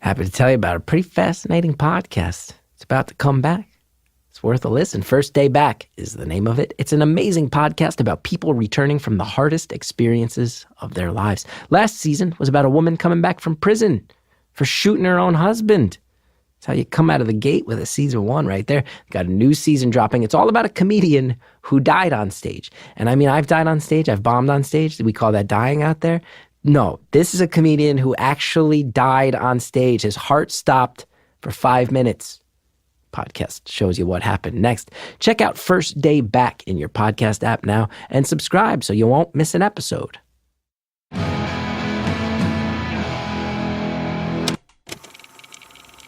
Happy to tell you about a pretty fascinating podcast. It's about to come back. It's worth a listen. First Day Back is the name of it. It's an amazing podcast about people returning from the hardest experiences of their lives. Last season was about a woman coming back from prison for shooting her own husband. That's how you come out of the gate with a season 1 right there. Got a new season dropping. It's all about a comedian who died on stage. And I mean, I've died on stage. I've bombed on stage. Did we call that dying out there? No, this is a comedian who actually died on stage. His heart stopped for 5 minutes. Podcast shows you what happened next. Check out First Day Back in your podcast app now and subscribe so you won't miss an episode.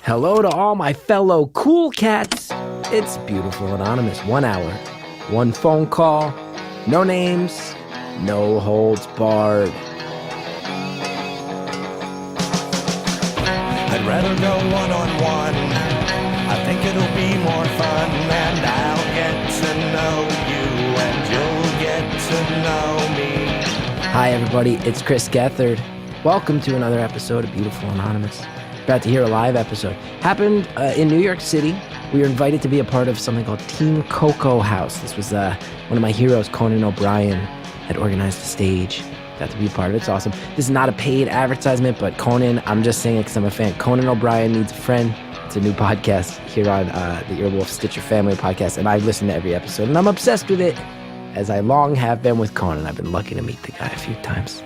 Hello to all my fellow cool cats. It's Beautiful Anonymous. 1 hour, 1 phone call, no names, no holds barred. I'd rather go one-on-one. I think it'll be more fun, and I'll get to know you, and you'll get to know me. Hi, everybody. It's Chris Gethard. Welcome to another episode of Beautiful Anonymous. About to hear a live episode. Happened in New York City. We were invited to be a part of something called Team Cocoa House. This was one of my heroes, Conan O'Brien, had organized the stage. Got to be a part of it. It's awesome. This is not a paid advertisement, but Conan, I'm just saying it because I'm a fan. Conan O'Brien Needs a Friend. It's a new podcast here on the Earwolf Stitcher Family podcast, and I've listened to every episode, and I'm obsessed with it, as I long have been with Conan. I've been lucky to meet the guy a few times.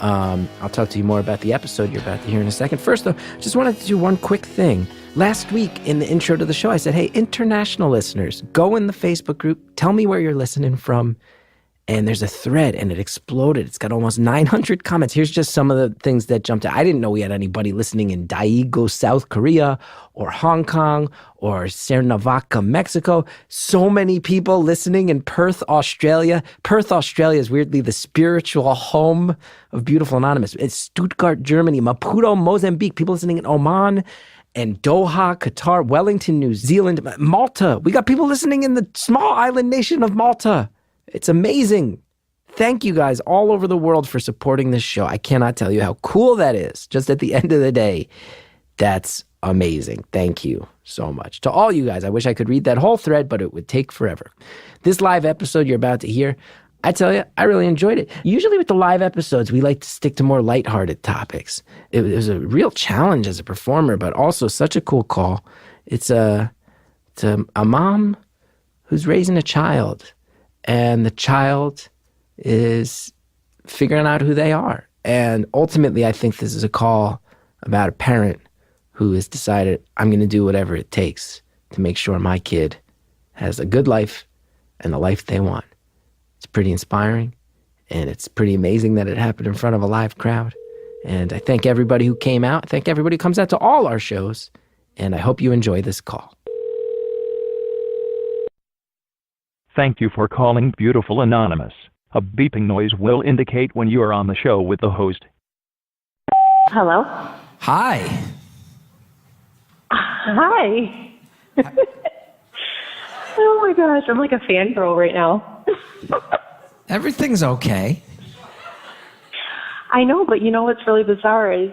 I'll talk to you more about the episode you're about to hear in a second. First, though, just wanted to do one quick thing. Last week, in the intro to the show, I said, hey, international listeners, go in the Facebook group, tell me where you're listening from. And there's a thread, and it exploded. It's got almost 900 comments. Here's just some of the things that jumped out. I didn't know we had anybody listening in Daegu, South Korea, or Hong Kong, or Cuernavaca, Mexico. So many people listening in Perth, Australia. Perth, Australia is weirdly the spiritual home of Beautiful Anonymous. It's Stuttgart, Germany, Maputo, Mozambique. People listening in Oman and Doha, Qatar, Wellington, New Zealand, Malta. We got people listening in the small island nation of Malta. It's amazing. Thank you guys all over the world for supporting this show. I cannot tell you how cool that is. Just at the end of the day, that's amazing. Thank you so much. To all you guys, I wish I could read that whole thread, but it would take forever. This live episode you're about to hear, I tell you, I really enjoyed it. Usually with the live episodes, we like to stick to more lighthearted topics. It was a real challenge as a performer, but also such a cool call. It's a mom who's raising a child. And the child is figuring out who they are. And ultimately, I think this is a call about a parent who has decided, I'm going to do whatever it takes to make sure my kid has a good life and the life they want. It's pretty inspiring, and it's pretty amazing that it happened in front of a live crowd. And I thank everybody who came out. I thank everybody who comes out to all our shows. And I hope you enjoy this call. Thank you for calling Beautiful Anonymous. A beeping noise will indicate when you are on the show with the host. Hello? Hi. Hi. Oh my gosh, I'm like a fangirl right now. Everything's okay. I know, but you know what's really bizarre is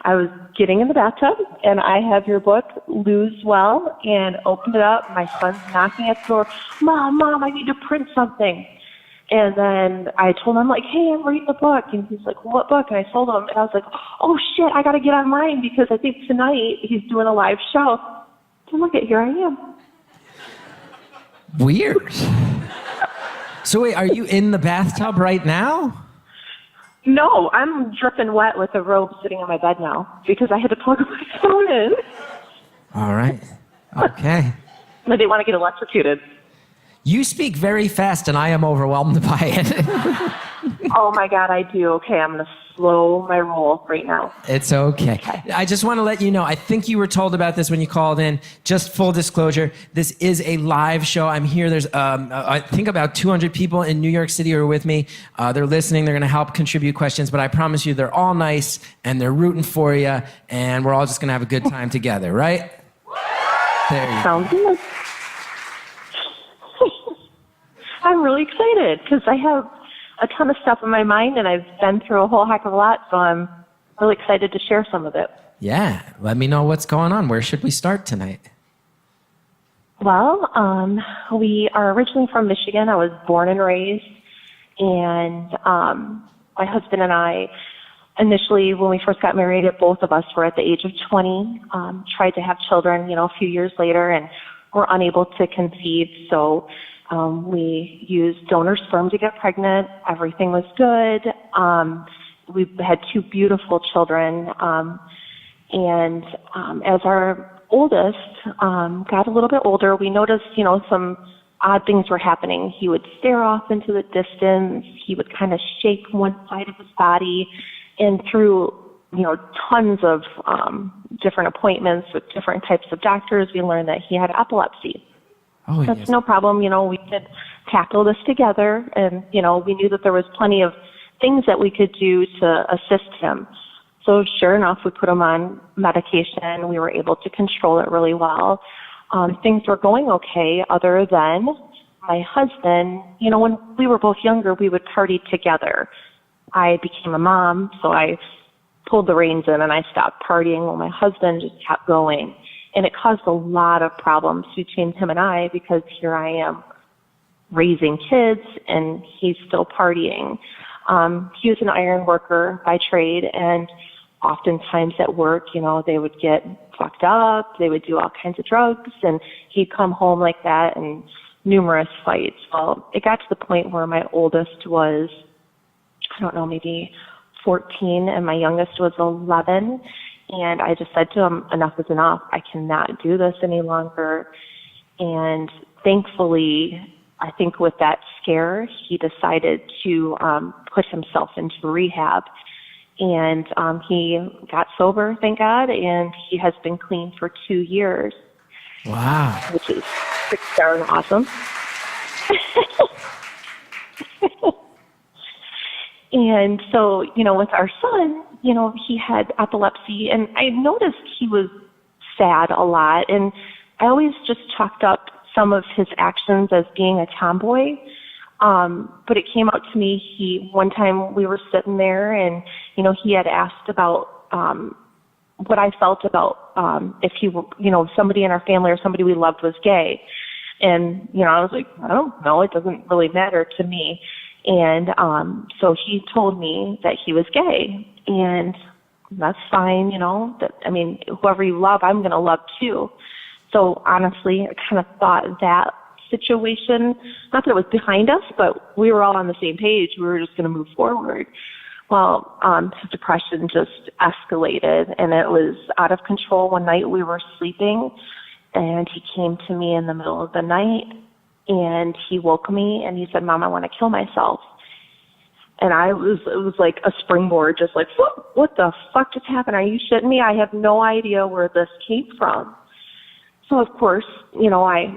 I was getting in the bathtub and I have your book, Lose Well, and opened it up. My son's knocking at the door. Mom, I need to print something. And then I told him, like, hey, I'm reading the book. And he's like, what book? And I told him, and I was like, oh shit, I got to get online because I think tonight he's doing a live show. And look at, here I am. Weird. So wait, are you in the bathtub right now? No, I'm dripping wet with a robe sitting on my bed now because I had to plug my phone in. All right. Okay. I didn't want to get electrocuted. You speak very fast, and I am overwhelmed by it. Oh, my God, I do. Okay, I'm going to slow my roll right now. It's okay. I just want to let you know, I think you were told about this when you called in. Just full disclosure, this is a live show. I'm here. There's, I think, about 200 people in New York City who are with me. They're listening. They're going to help contribute questions, but I promise you they're all nice, and they're rooting for you, and we're all just going to have a good time together, right? There you go. Sounds good. I'm really excited because I have a ton of stuff in my mind, and I've been through a whole heck of a lot, so I'm really excited to share some of it. Yeah, let me know what's going on. Where should we start tonight? Well, we are originally from Michigan. I was born and raised, and my husband and I, initially, when we first got married, both of us were at the age of 20, tried to have children, a few years later, and were unable to conceive. So we used donor sperm to get pregnant. Everything was good. We had 2 beautiful children. And as our oldest got a little bit older, we noticed, some odd things were happening. He would stare off into the distance. He would kind of shake one side of his body. And through, tons of different appointments with different types of doctors, we learned that he had epilepsy. Oh, That's yes. no problem. We could tackle this together. And, we knew that there was plenty of things that we could do to assist him. So sure enough, we put him on medication. We were able to control it really well. Things were going okay other than my husband, when we were both younger, we would party together. I became a mom, so I pulled the reins in and I stopped partying while my husband just kept going. And it caused a lot of problems between him and I because here I am raising kids and he's still partying. He was an iron worker by trade, and oftentimes at work, they would get fucked up, they would do all kinds of drugs, and he'd come home like that and numerous fights. Well, it got to the point where my oldest was, maybe 14, and my youngest was 11, and I just said to him, enough is enough. I cannot do this any longer. And thankfully, I think with that scare, he decided to put himself into rehab. And he got sober, thank God, and he has been clean for 2 years. Wow. Which is pretty darn awesome. And so, with our son, he had epilepsy, and I noticed he was sad a lot, and I always just chalked up some of his actions as being a tomboy. But it came out to me, one time we were sitting there and, he had asked about, what I felt about, if he were, somebody in our family or somebody we loved was gay. And, I was like, I don't know, it doesn't really matter to me. And, so he told me that he was gay, and that's fine, whoever you love, I'm going to love too. So honestly, I kind of thought that situation, not that it was behind us, but we were all on the same page. We were just going to move forward. Well, his depression just escalated, and it was out of control. One night we were sleeping, and he came to me in the middle of the night, and he woke me, and he said, Mom, I want to kill myself. And it was like a springboard, just like, what the fuck just happened? Are you shitting me? I have no idea where this came from. So, of course, I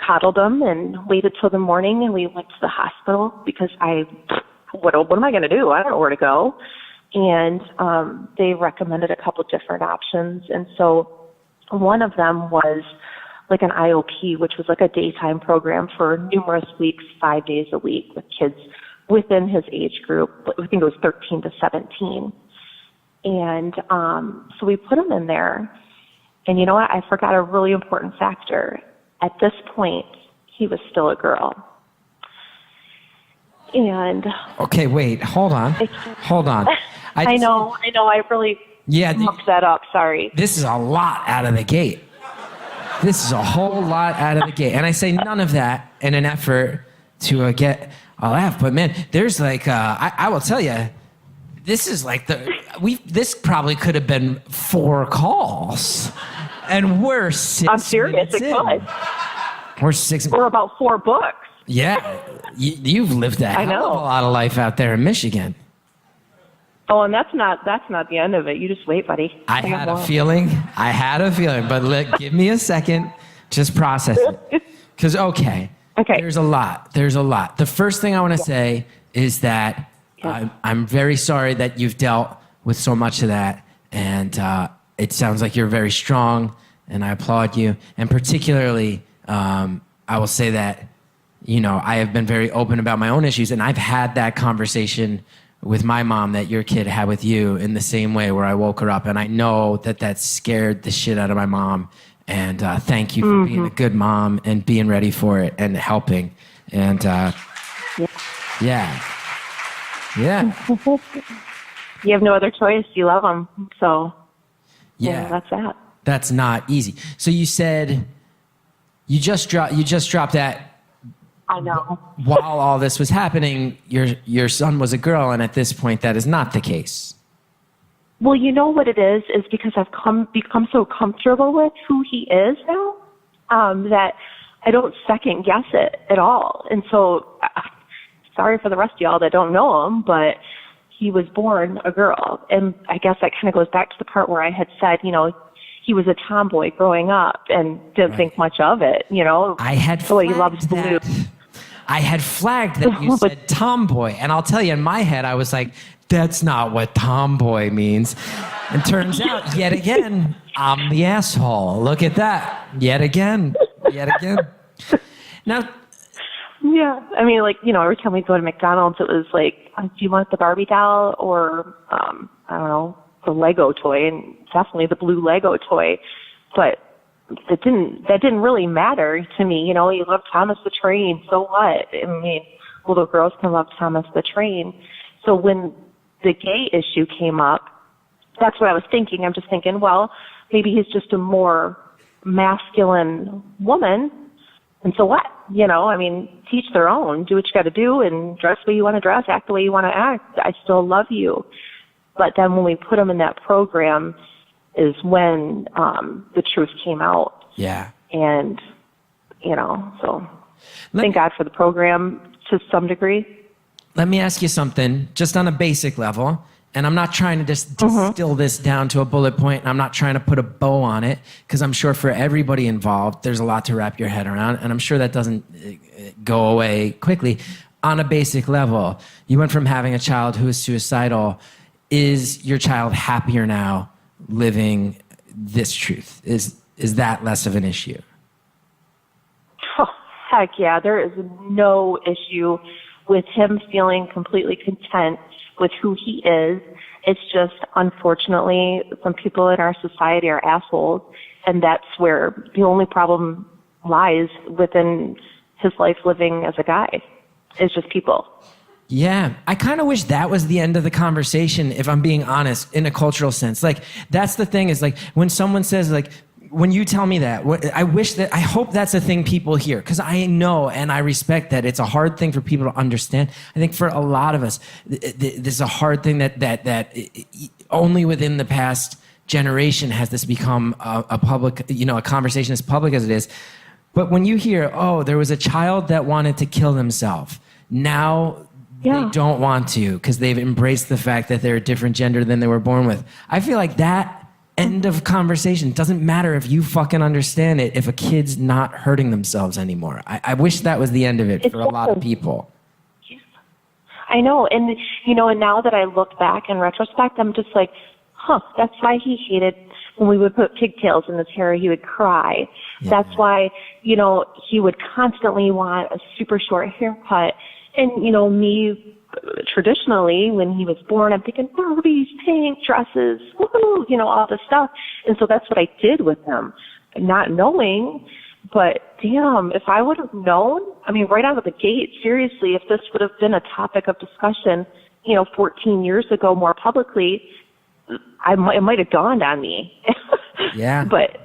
coddled him and waited till the morning, and we went to the hospital because what am I going to do? I don't know where to go. And they recommended a couple different options. And so one of them was like an IOP, which was like a daytime program for numerous weeks, 5 days a week with kids within his age group. I think it was 13 to 17. And so we put him in there. And you know what? I forgot a really important factor. At this point, he was still a girl. And okay, wait, hold on. I know. I really mucked that up. Sorry. This is a lot out of the gate. This is a whole lot out of the gate. And I say none of that in an effort to get a laugh. But man, there's like, I will tell you, this is like this probably could have been 4 calls. And we're 6 I'm serious, it in. could. We're 6. Or about 4 books. Yeah, you've lived a hell of a lot of life out there in Michigan. Oh, and that's not the end of it. You just wait, buddy. I had a feeling, but give me a second, just process it. Because, okay, there's a lot. The first thing I want to say is that I'm very sorry that you've dealt with so much of that, and it sounds like you're very strong, and I applaud you. And particularly, I will say that, I have been very open about my own issues, and I've had that conversation with my mom that your kid had with you in the same way, where I woke her up, and I know that scared the shit out of my mom. And thank you for being a good mom and being ready for it and helping. And yeah. You have no other choice. You love them, so that's that. That's not easy. So you said you just dropped that. I know. While all this was happening, your son was a girl, and at this point, that is not the case. Well, you know what it is because I've become so comfortable with who he is now that I don't second guess it at all. And so, sorry for the rest of y'all that don't know him, but he was born a girl. And I guess that kind of goes back to the part where I had said, he was a tomboy growing up and didn't think much of it, I had he loves blue. I had flagged that you said tomboy, and I'll tell you, in my head, I was like, that's not what tomboy means. And turns out, yet again, I'm the asshole. Look at that. Yet again. Now, yeah, I mean, every time we go to McDonald's, it was like, do you want the Barbie doll or, I don't know, the Lego toy, and definitely the blue Lego toy. But that didn't really matter to me. You love Thomas the Train, so what? I mean, little girls can love Thomas the Train. So when the gay issue came up, that's what I was thinking. I'm just thinking, well, maybe he's just a more masculine woman. And so what? I mean, teach their own. Do what you got to do and dress the way you want to dress, act the way you want to act. I still love you. But then when we put him in that program is when the truth came out. Yeah. And, so thank God for the program to some degree. Let me ask you something, just on a basic level. And I'm not trying to just distill this down to a bullet point, and I'm not trying to put a bow on it, because I'm sure for everybody involved, there's a lot to wrap your head around, and I'm sure that doesn't go away quickly. On a basic level, you went from having a child who is suicidal. Is your child happier now living this truth? Is that less of an issue? Oh, heck yeah. There is no issue with him feeling completely content with who he is. It's just, unfortunately, some people in our society are assholes, and that's where the only problem lies within his life living as a guy. It's just people. Yeah, I kind of wish that was the end of the conversation, if I'm being honest, in a cultural sense. That's the thing, is when someone says, when you tell me that, I hope that's a thing people hear, because I know and I respect that it's a hard thing for people to understand. I think for a lot of us, this is a hard thing that only within the past generation has this become a public, a conversation as public as it is. But when you hear, there was a child that wanted to kill themselves, now they don't want to because they've embraced the fact that they're a different gender than they were born with. I feel like that end of conversation. It doesn't matter if you fucking understand it if a kid's not hurting themselves anymore. I wish that was the end of it for a lot of people. I know. And, and now that I look back in retrospect, I'm just like, that's why he hated when we would put pigtails in his hair, he would cry. Yeah. That's why, he would constantly want a super short haircut. And, me, traditionally, when he was born, I'm thinking, Barbies, pink dresses, woo, all this stuff. And so that's what I did with him, not knowing. But damn, if I would have known, right out of the gate, seriously, if this would have been a topic of discussion, 14 years ago more publicly, it might have dawned on me. Yeah. But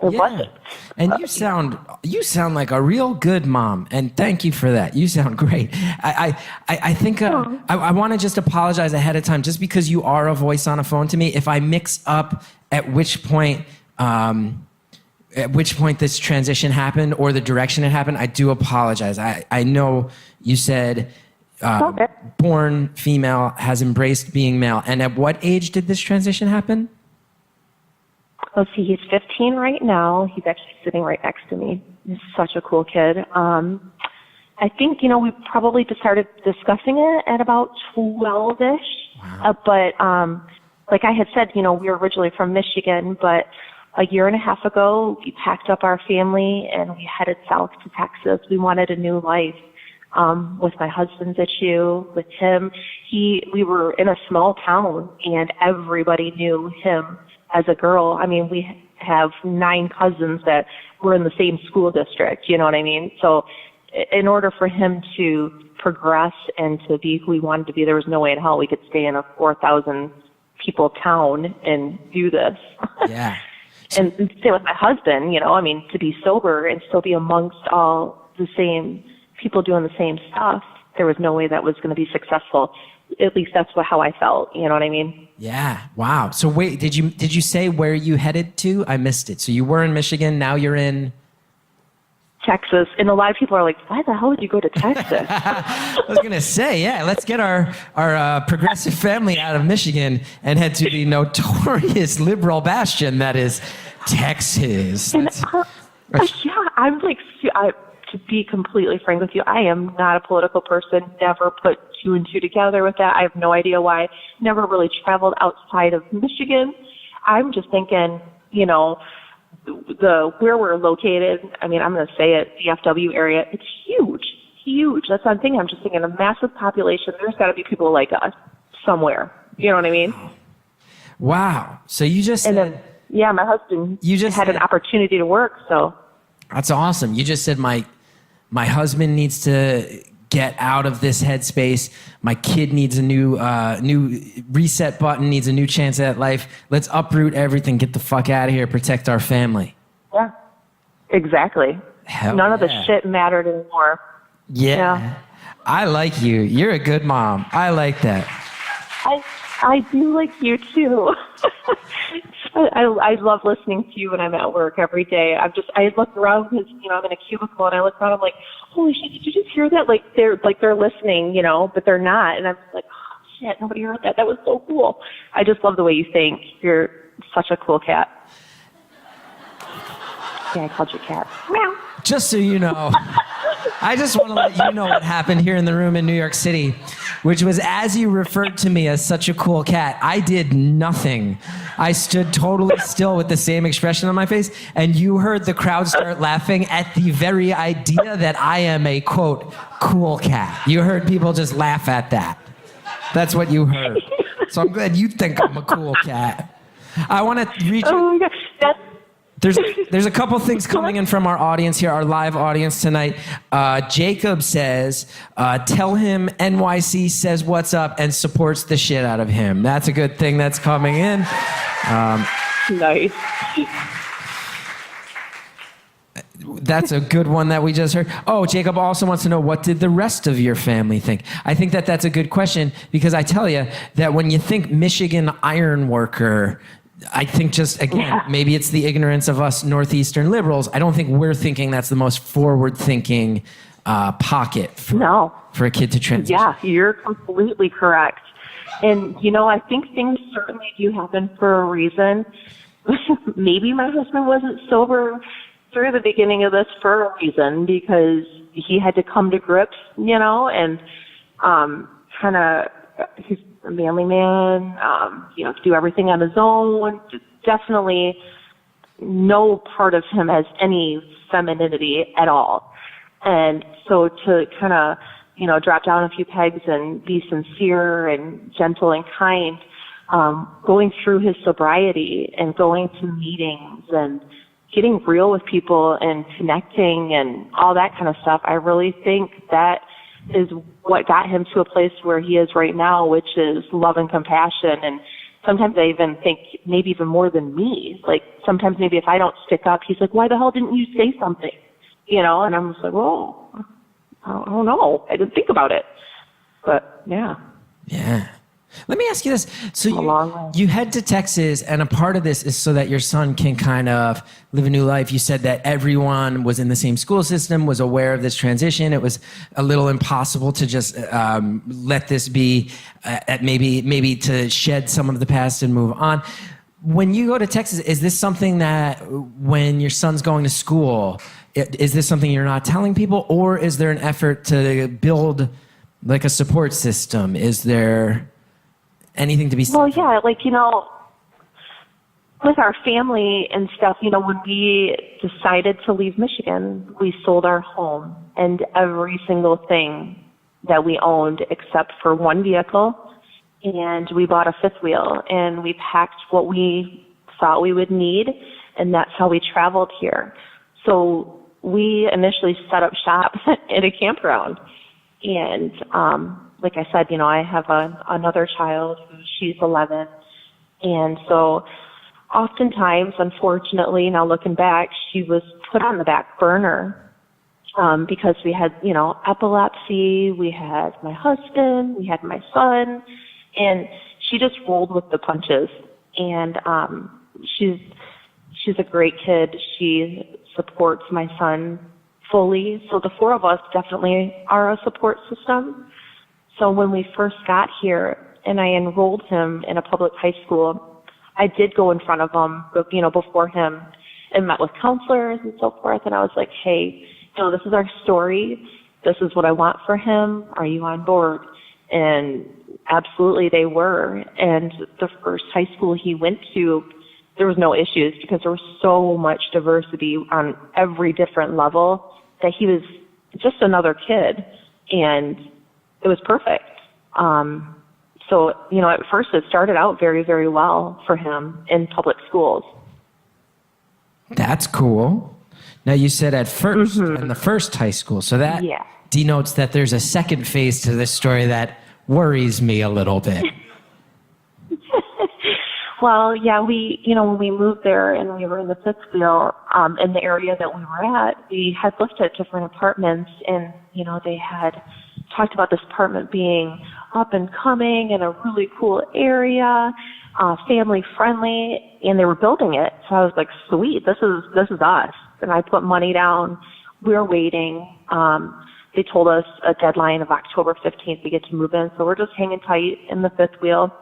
it wasn't. And you sound like a real good mom, and thank you for that. You sound great. I think I want to just apologize ahead of time, just because you are a voice on a phone to me. If I mix up at which point this transition happened or the direction it happened, I do apologize. I know you said born female, has embraced being male. And at what age did this transition happen? Let's see, he's 15 right now. He's actually sitting right next to me. He's such a cool kid. I think, we probably just started discussing it at about 12-ish. Wow. But like I had said, we were originally from Michigan, but a year and a half ago, we packed up our family and we headed south to Texas. We wanted a new life. with my husband's issue, with him. We were in a small town, and everybody knew him as a girl. I mean, we have 9 cousins that were in the same school district, you know what I mean? So in order for him to progress and to be who he wanted to be, there was no way in hell we could stay in a 4,000 people town and do this. Yeah. And same with my husband, you know, I mean, to be sober and still be amongst all the same people doing the same stuff, there was no way that was going to be successful. At least that's how I felt, you know what I mean? Yeah. Wow. So wait, did you say where you headed to? I missed it. So you were in Michigan, now you're in Texas. And a lot of people are like, why the hell did you go to Texas? I was going to say, yeah, let's get our progressive family out of Michigan and head to the notorious liberal bastion that is Texas. And yeah, I'm like, to be completely frank with you, I am not a political person, never put 2 and 2 together with that. I have no idea why. Never really traveled outside of Michigan. I'm just thinking, you know, where we're located, I mean, I'm going to say it, the FW area, it's huge. That's one thing. I'm just thinking a massive population. There's got to be people like us somewhere. You know what I mean? Wow. So you just and then, yeah, my husband had an opportunity to work, so. That's awesome. You just said my husband needs to get out of this headspace. My kid needs a new reset button, needs a new chance at life. Let's uproot everything, get the fuck out of here, protect our family. Yeah, exactly. None of the shit mattered anymore. Yeah. I like you. You're a good mom. I like that. I do like you too. I love listening to you when I'm at work every day. I look around because, you know, I'm in a cubicle and I look around, I'm like, holy shit, did you just hear that? Like they're listening, you know, but they're not. And I'm like, oh shit, nobody heard that. That was so cool. I just love the way you think. You're such a cool cat. Yeah, I called you cat. Meow. Just so you know, I just want to let you know what happened here in the room in New York City, which was as you referred to me as such a cool cat, I did nothing. I stood totally still with the same expression on my face, and you heard the crowd start laughing at the very idea that I am a, quote, cool cat. You heard people just laugh at that. That's what you heard. So I'm glad you think I'm a cool cat. I want to reach... Oh my God. There's a couple things coming in from our audience here, our live audience tonight. Jacob says, tell him NYC says what's up and supports the shit out of him. That's a good thing that's coming in. Nice. That's a good one that we just heard. Oh, Jacob also wants to know, what did the rest of your family think? I think that that's a good question because I tell you that when you think Michigan iron worker, I think just, again, maybe it's the ignorance of us Northeastern liberals. I don't think we're thinking that's the most forward-thinking pocket for a kid to transition. Yeah, you're completely correct. And, you know, I think things certainly do happen for a reason. Maybe my husband wasn't sober through the beginning of this for a reason because he had to come to grips, you know, and kind of... he's a manly man, you know, do everything on his own. Definitely no part of him has any femininity at all. And so to kind of, you know, drop down a few pegs and be sincere and gentle and kind, going through his sobriety and going to meetings and getting real with people and connecting and all that kind of stuff, I really think that is what got him to a place where he is right now, which is love and compassion. And sometimes I even think maybe even more than me. Like sometimes maybe if I don't stick up, he's like, why the hell didn't you say something? You know, and I'm just like, well, I don't know. I didn't think about it. But yeah. Yeah. Let me ask you this. So you head to Texas, and a part of this is so that your son can kind of live a new life. You said that everyone was in the same school system, was aware of this transition. It was a little impossible to just let this be, maybe to shed some of the past and move on. When you go to Texas, is this something that when your son's going to school, is this something you're not telling people, or is there an effort to build like a support system? Is there anything to be said? Well, yeah, like, you know, with our family and stuff, you know, when we decided to leave Michigan, we sold our home and every single thing that we owned except for one vehicle. And we bought a fifth wheel, and we packed what we thought we would need, and that's how we traveled here. So we initially set up shop at a campground. And like I said, I have another child, she's 11. And so oftentimes, unfortunately, now looking back, she was put on the back burner because we had, epilepsy, we had my husband, we had my son, and she just rolled with the punches. And she's a great kid. She supports my son fully. So the four of us definitely are a support system. So when we first got here and I enrolled him in a public high school, I did go in front of him, before him, and met with counselors and so forth. And I was like, hey, this is our story. This is what I want for him. Are you on board? And absolutely they were. And the first high school he went to, there was no issues because there was so much diversity on every different level that he was just another kid, and it was perfect. So, at first it started out very, very well for him in public schools. That's cool. Now, you said at first, in the first high school, so that denotes that there's a second phase to this story that worries me a little bit. Well, yeah, when we moved there and we were in the fifth wheel, in the area that we were at, we had looked at different apartments, and, they had talked about this apartment being up and coming in a really cool area, family friendly, and they were building it. So I was like, sweet, this is us. And I put money down. We were waiting. They told us a deadline of October 15th to get to move in. So we're just hanging tight in the fifth wheel.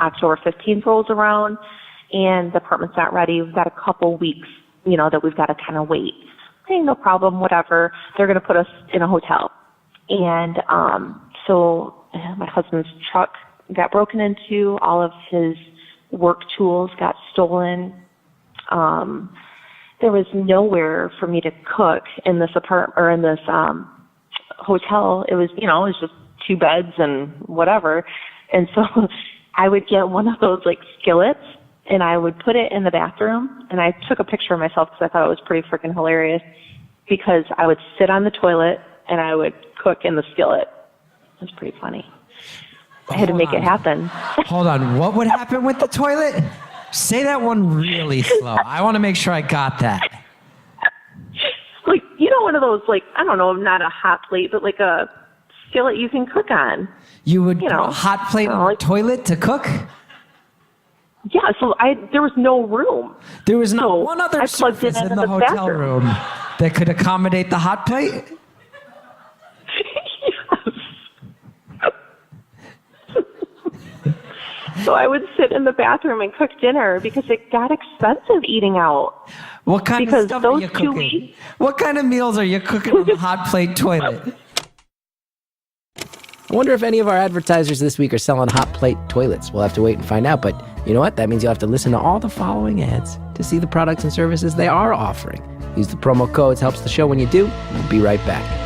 October 15th rolls around, and the apartment's not ready. We've got a couple weeks, that we've got to kind of wait. Hey, no problem, whatever. They're going to put us in a hotel. And so my husband's truck got broken into. All of his work tools got stolen. There was nowhere for me to cook in this apartment or in this hotel. It was, it was just two beds and whatever. And so I would get one of those skillets, and I would put it in the bathroom, and I took a picture of myself because I thought it was pretty freaking hilarious, because I would sit on the toilet and I would cook in the skillet. It was pretty funny. I had to make it happen. Hold on. What would happen with the toilet? Say that one really slow. I want to make sure I got that. One of those, I don't know, not a hot plate, but a skillet you can cook on. You would put a hot plate on the toilet to cook? Yeah, so there was no room. There was not one other surface in the hotel room that could accommodate the hot plate? So I would sit in the bathroom and cook dinner because it got expensive eating out. What kind of stuff are you cooking? What kind of meals are you cooking on the hot plate toilet? I wonder if any of our advertisers this week are selling hot plate toilets. We'll have to wait and find out, but you know what? That means you'll have to listen to all the following ads to see the products and services they are offering. Use the promo codes, helps the show when you do. We'll be right back.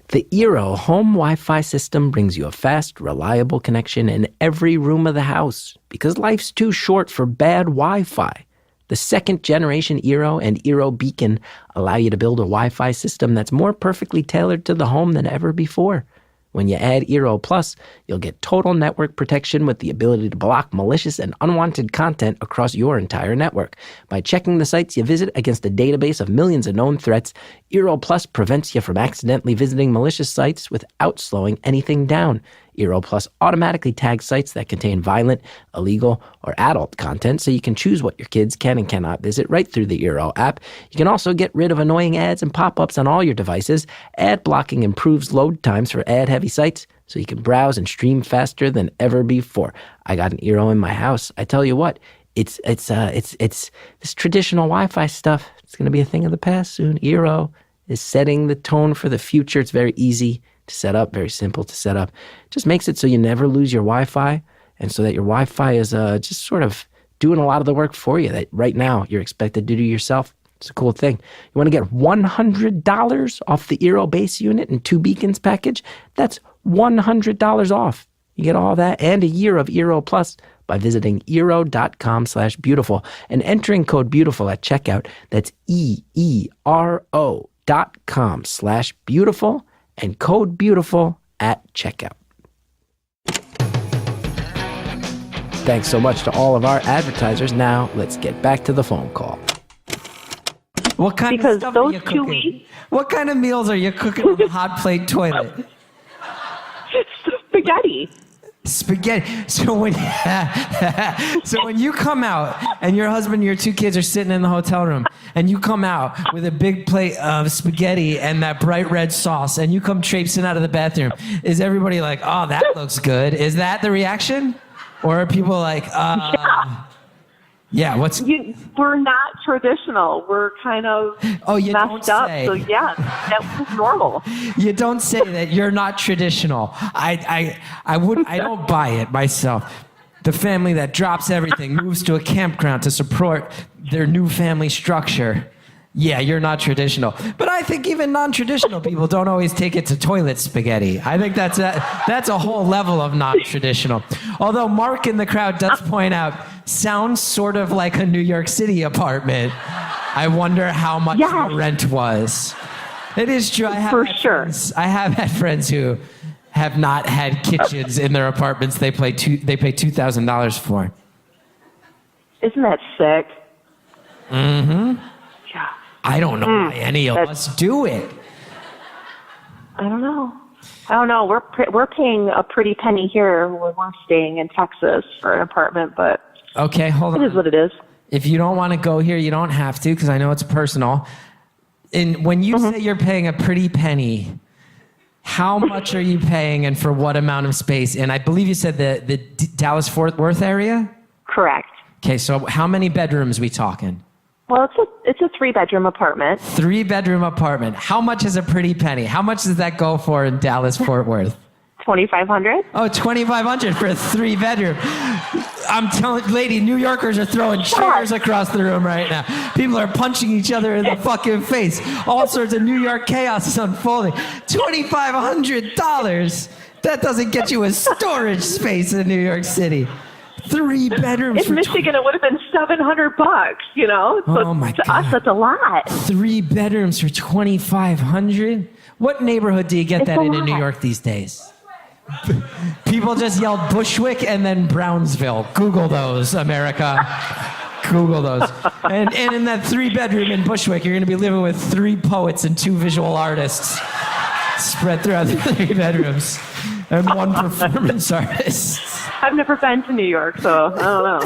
The Eero home Wi-Fi system brings you a fast, reliable connection in every room of the house because life's too short for bad Wi-Fi. The second generation Eero and Eero Beacon allow you to build a Wi-Fi system that's more perfectly tailored to the home than ever before. When you add Eero Plus, you'll get total network protection with the ability to block malicious and unwanted content across your entire network. By checking the sites you visit against a database of millions of known threats, Eero Plus prevents you from accidentally visiting malicious sites without slowing anything down. Eero Plus automatically tags sites that contain violent, illegal, or adult content so you can choose what your kids can and cannot visit right through the Eero app. You can also get rid of annoying ads and pop-ups on all your devices. Ad blocking improves load times for ad-heavy sites so you can browse and stream faster than ever before. I got an Eero in my house. I tell you what, it's this traditional Wi-Fi stuff. It's going to be a thing of the past soon. Eero is setting the tone for the future. It's very easy to set up, very simple to set up. Just makes it so you never lose your Wi-Fi, and so that your Wi-Fi is just sort of doing a lot of the work for you that right now you're expected to do yourself. It's a cool thing. You want to get $100 off the Eero base unit and 2 beacons package? That's $100 off. You get all that and a year of Eero Plus by visiting Eero.com/beautiful and entering code beautiful at checkout. That's EERO.com/beautiful and code beautiful at checkout. Thanks so much to all of our advertisers. Now let's get back to the phone call. What kind Because of stuff those are you 2 cooking? weeks- What kind of meals are you cooking on the hot plate toilet? Spaghetti. Spaghetti. So when you come out and your husband and your 2 kids are sitting in the hotel room and you come out with a big plate of spaghetti and that bright red sauce and you come traipsing out of the bathroom, is everybody like, oh, that looks good? Is that the reaction? Or are people like, yeah, we're not traditional. We're kind of you don't messed up. say. So yeah, that was normal. You don't say that you're not traditional. I don't buy it myself. The family that drops everything, moves to a campground to support their new family structure. Yeah, you're not traditional. But I think even non-traditional people don't always take it to toilet spaghetti. I think that's a whole level of non-traditional. Although Mark in the crowd does point out, sounds sort of like a New York City apartment. I wonder how much the rent was. It is true. I have had friends who have not had kitchens in their apartments they pay $2,000 for. Isn't that sick? Mm-hmm. Yeah. I don't know why any of us do it. I don't know. We're paying a pretty penny here when we're staying in Texas for an apartment, but okay, hold on. It is what it is. If you don't want to go here, you don't have to, because I know it's personal. And when you say you're paying a pretty penny, how much are you paying and for what amount of space? And I believe you said the Dallas-Fort Worth area? Correct. Okay, so how many bedrooms we talking? Well, it's a 3-bedroom apartment. 3-bedroom apartment. How much is a pretty penny? How much does that go for in Dallas-Fort Worth? $2,500. Oh, $2,500 for a 3-bedroom. I'm telling, lady, New Yorkers are throwing chairs across the room right now. People are punching each other in the fucking face. All sorts of New York chaos is unfolding. $2,500. That doesn't get you a storage space in New York City. 3 bedrooms. In Michigan, it would have been $700. You know. So oh my to God. us, that's a lot. 3 bedrooms for $2,500. What neighborhood do you get that in New York these days? People just yelled Bushwick and then Brownsville. Google those, America. Google those. And in that 3-bedroom in Bushwick, you're going to be living with 3 poets and 2 visual artists spread throughout the 3 bedrooms and 1 performance artist. I've never been to New York, so I don't know.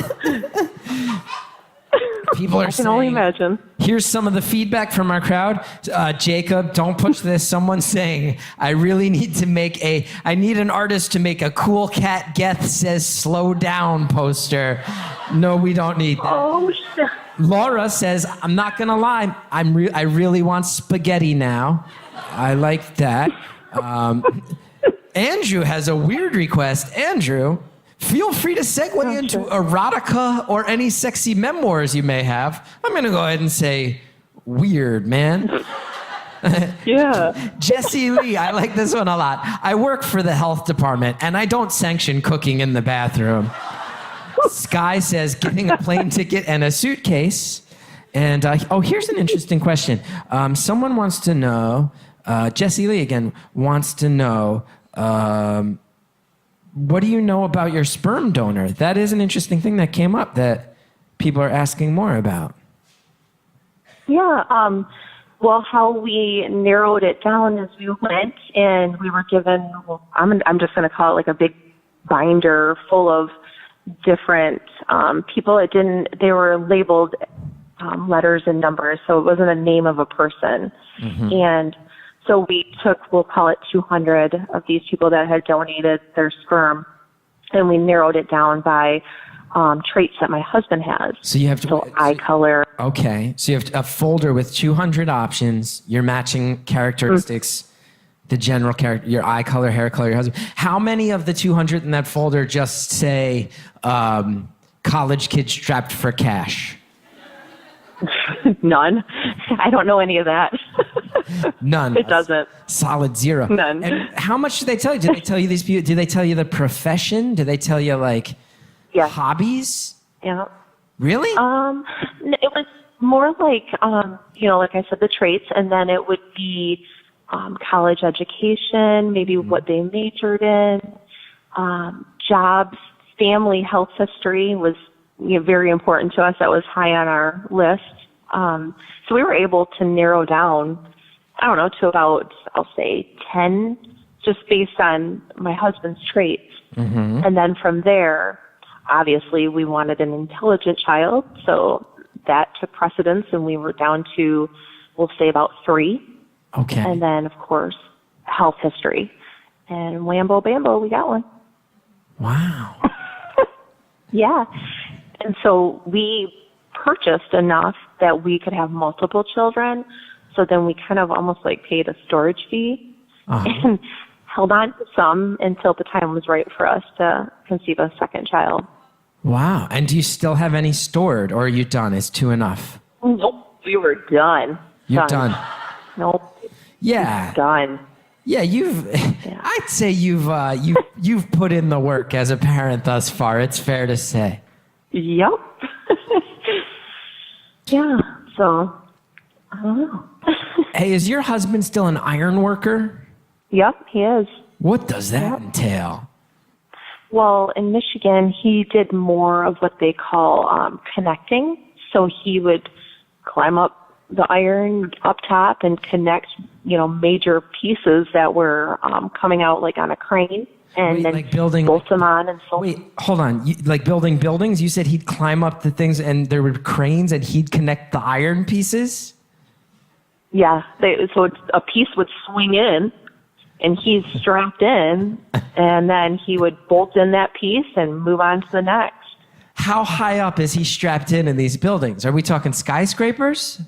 People are I can only imagine. Here's some of the feedback from our crowd. Jacob, don't push this. Someone's saying, I need an artist to make a cool cat Geth says slow down poster. No, we don't need that. Oh, shit. Laura says, I'm not going to lie. I really want spaghetti now. I like that. Andrew has a weird request. Andrew, feel free to segue into erotica or any sexy memoirs you may have. I'm going to go ahead and say weird, man. Yeah. Jesse Lee, I like this one a lot. I work for the health department, and I don't sanction cooking in the bathroom. Sky says getting a plane ticket and a suitcase. And, here's an interesting question. Someone wants to know, Jesse Lee again, wants to know, what do you know about your sperm donor? That is an interesting thing that came up that people are asking more about. Yeah. Well, how we narrowed it down is we went and we were given, I'm just going to call it like a big binder full of different people. They were labeled letters and numbers, so it wasn't a name of a person. Mm-hmm. And so we took, we'll call it 200 of these people that had donated their sperm, and we narrowed it down by traits that my husband has. So you have to eye color. Okay, so you have a folder with 200 options. Your matching characteristics, the general character, your eye color, hair color, your husband. How many of the 200 in that folder just say college kid strapped for cash? None. I don't know any of that. None. It doesn't. Solid zero. None. And how much do they tell you? Do they tell you these? Do they tell you the profession? Do they tell you like Yeah. hobbies? Yeah. Really? It was more like, like I said, the traits, and then it would be college education, maybe what they majored in, jobs, family health history was very important to us. That was high on our list. So we were able to narrow down, to about, I'll say 10, just based on my husband's traits. Mm-hmm. And then from there, obviously we wanted an intelligent child. So that took precedence, and we were down to, we'll say about 3. Okay. And then, of course, health history. And whambo bambo, we got one. Wow. Yeah. And so we purchased enough that we could have multiple children. So then we kind of almost like paid a storage fee and held on to some until the time was right for us to conceive a second child. Wow. And do you still have any stored, or are you done? Is 2 enough? Nope. We were done. You're done. Nope. Yeah. Done. Yeah, I'd say you've put in the work as a parent thus far. It's fair to say. Yep. Yeah. So, I don't know. Hey, is your husband still an iron worker? Yep, he is. What does that entail? Well, in Michigan, he did more of what they call connecting. So he would climb up the iron up top and connect, major pieces that were coming out like on a crane, and then like building, bolt them on and so. Wait, hold on. Like building buildings? You said he'd climb up the things and there were cranes and he'd connect the iron pieces? Yeah. So a piece would swing in and he's strapped in, and then he would bolt in that piece and move on to the next. How high up is he strapped in these buildings? Are we talking skyscrapers?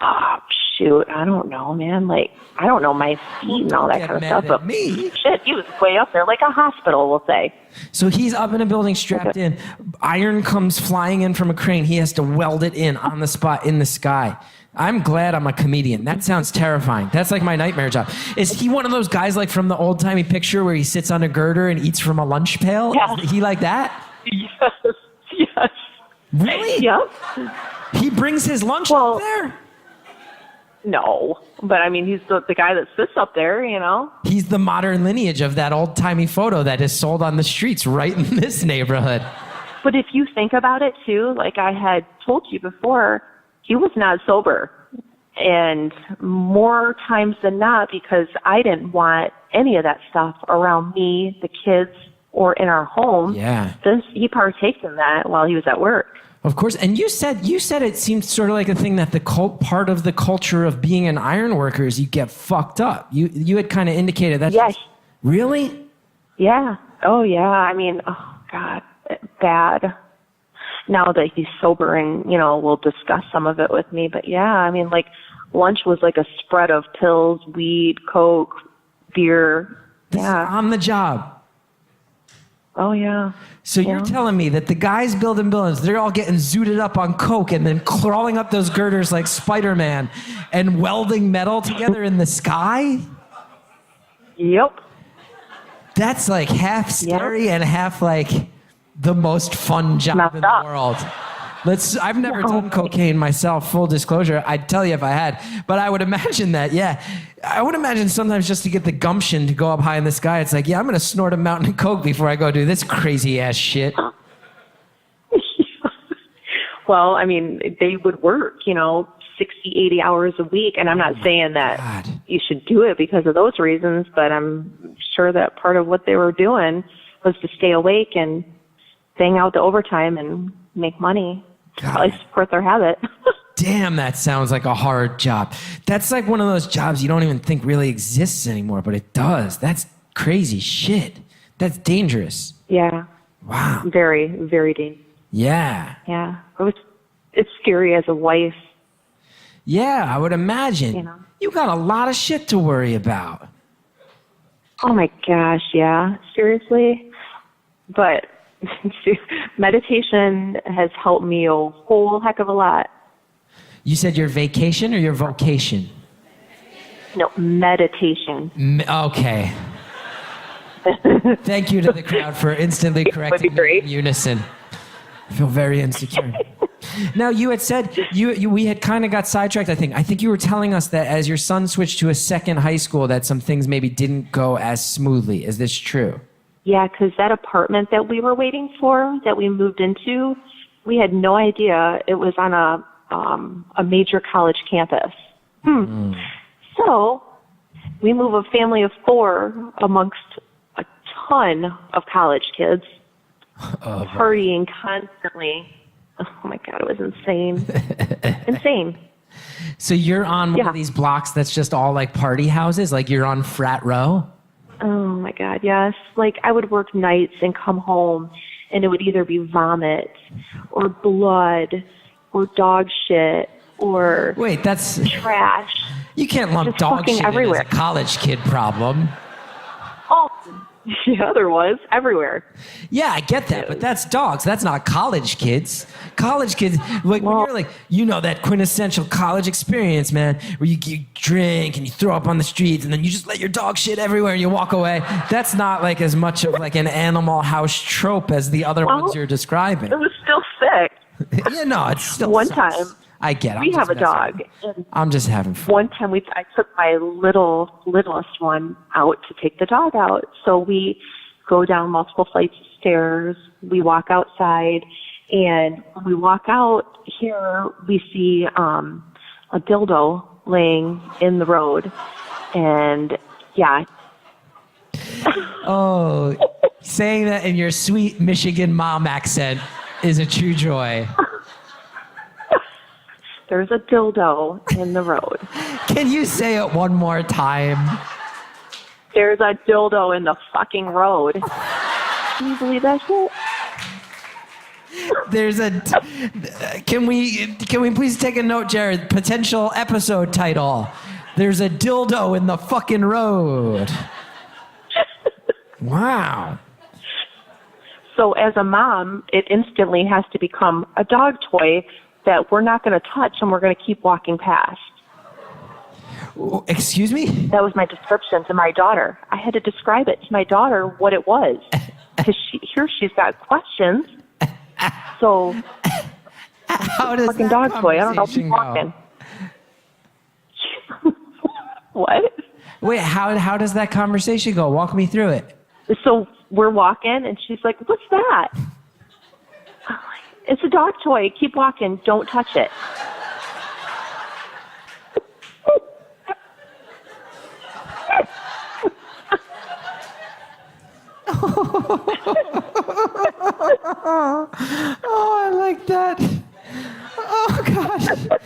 Oh, shoot. I don't know, man. Like, I don't know my feet and all that kind of stuff. But me. Shit, he was way up there, like a hospital, we'll say. So he's up in a building strapped in. Iron comes flying in from a crane. He has to weld it in on the spot in the sky. I'm glad I'm a comedian. That sounds terrifying. That's like my nightmare job. Is he one of those guys like from the old-timey picture where he sits on a girder and eats from a lunch pail? Yeah. Is he like that? Yes. Really? Yep. He brings his lunch up there? No. But, I mean, he's the guy that sits up there, He's the modern lineage of that old-timey photo that is sold on the streets right in this neighborhood. But if you think about it, too, like I had told you before, he was not sober. And more times than not, because I didn't want any of that stuff around me, the kids, or in our home. Yeah. He partaked in that while he was at work. Of course. And you said it seemed sort of like a thing that the part of the culture of being an iron worker is you get fucked up. You had kind of indicated that. Yes. Really? Yeah. Oh, yeah. I mean, oh, God, bad. Now that he's sober and, will discuss some of it with me. But, yeah, I mean, like, lunch was like a spread of pills, weed, coke, beer. Yeah. On the job. Oh, yeah. So you're telling me that the guys building buildings, they're all getting zooted up on coke and then crawling up those girders like Spider-Man and welding metal together in the sky? Yep. That's like half scary and half like the most fun job in the world. I've never done cocaine myself, full disclosure. I'd tell you if I had. But I would imagine that, yeah. I would imagine sometimes just to get the gumption to go up high in the sky, it's like, yeah, I'm going to snort a mountain of coke before I go do this crazy ass shit. Well, I mean, they would work, 60, 80 hours a week. And I'm not saying that you should do it because of those reasons, but I'm sure that part of what they were doing was to stay awake and bang out the overtime and make money. Probably support their habit. Damn, that sounds like a hard job. That's like one of those jobs you don't even think really exists anymore, but it does. That's crazy shit. That's dangerous. Yeah. Wow. Very, very dangerous. Yeah. Yeah. It's scary as a wife. Yeah, I would imagine. You got a lot of shit to worry about. Oh my gosh, yeah. Seriously. But Meditation has helped me a whole heck of a lot. You said your vacation or your vocation? No, meditation. Okay. Thank you to the crowd for instantly correcting me in unison. I feel very insecure. Now, you had said we had kind of got sidetracked, I think. I think you were telling us that as your son switched to a second high school, that some things maybe didn't go as smoothly. Is this true? Yeah, because that apartment that we were waiting for, that we moved into, we had no idea it was on a major college campus. So we move a family of 4 amongst a ton of college kids, partying constantly. Oh my God, it was insane. Insane. So you're on one of these blocks that's just all like party houses? Like you're on frat row? Oh my God, yes. Like I would work nights and come home and it would either be vomit or blood or dog shit or wait, that's trash. You can't lump just dog shit everywhere. as a college kid problem. Oh, yeah, there was everywhere. Yeah, I get that, but that's dogs. That's not college kids. College kids, like when you're like, you know, that quintessential college experience, man, where you drink and you throw up on the streets and then you just let your dog shit everywhere and you walk away. That's not like as much of like an Animal House trope as the other ones you're describing. It was still sick. Yeah, no, it's still one sucks. time. I get it. We have a dog. I'm just having fun. One time I took my littlest one out to take the dog out. So we go down multiple flights of stairs. We walk outside, and when we walk out here, we see a dildo laying in the road, and yeah. Oh, saying that in your sweet Michigan mom accent is a true joy. There's a dildo in the road. Can you say it one more time? There's a dildo in the fucking road. Can you believe that shit? There's a. Can we please take a note, Jared? Potential episode title. There's a dildo in the fucking road. Wow. So as a mom, it instantly has to become a dog toy that we're not going to touch and we're going to keep walking past. Excuse me? That was my description to my daughter. I had to describe it to my daughter what it was. Because she's got questions. So, how does fucking that dog toy. I don't know. Keep walking. What? Wait, how does that conversation go? Walk me through it. So we're walking and she's like, what's that? I'm like, it's a dog toy. Keep walking. Don't touch it. Oh, I like that. Oh, God.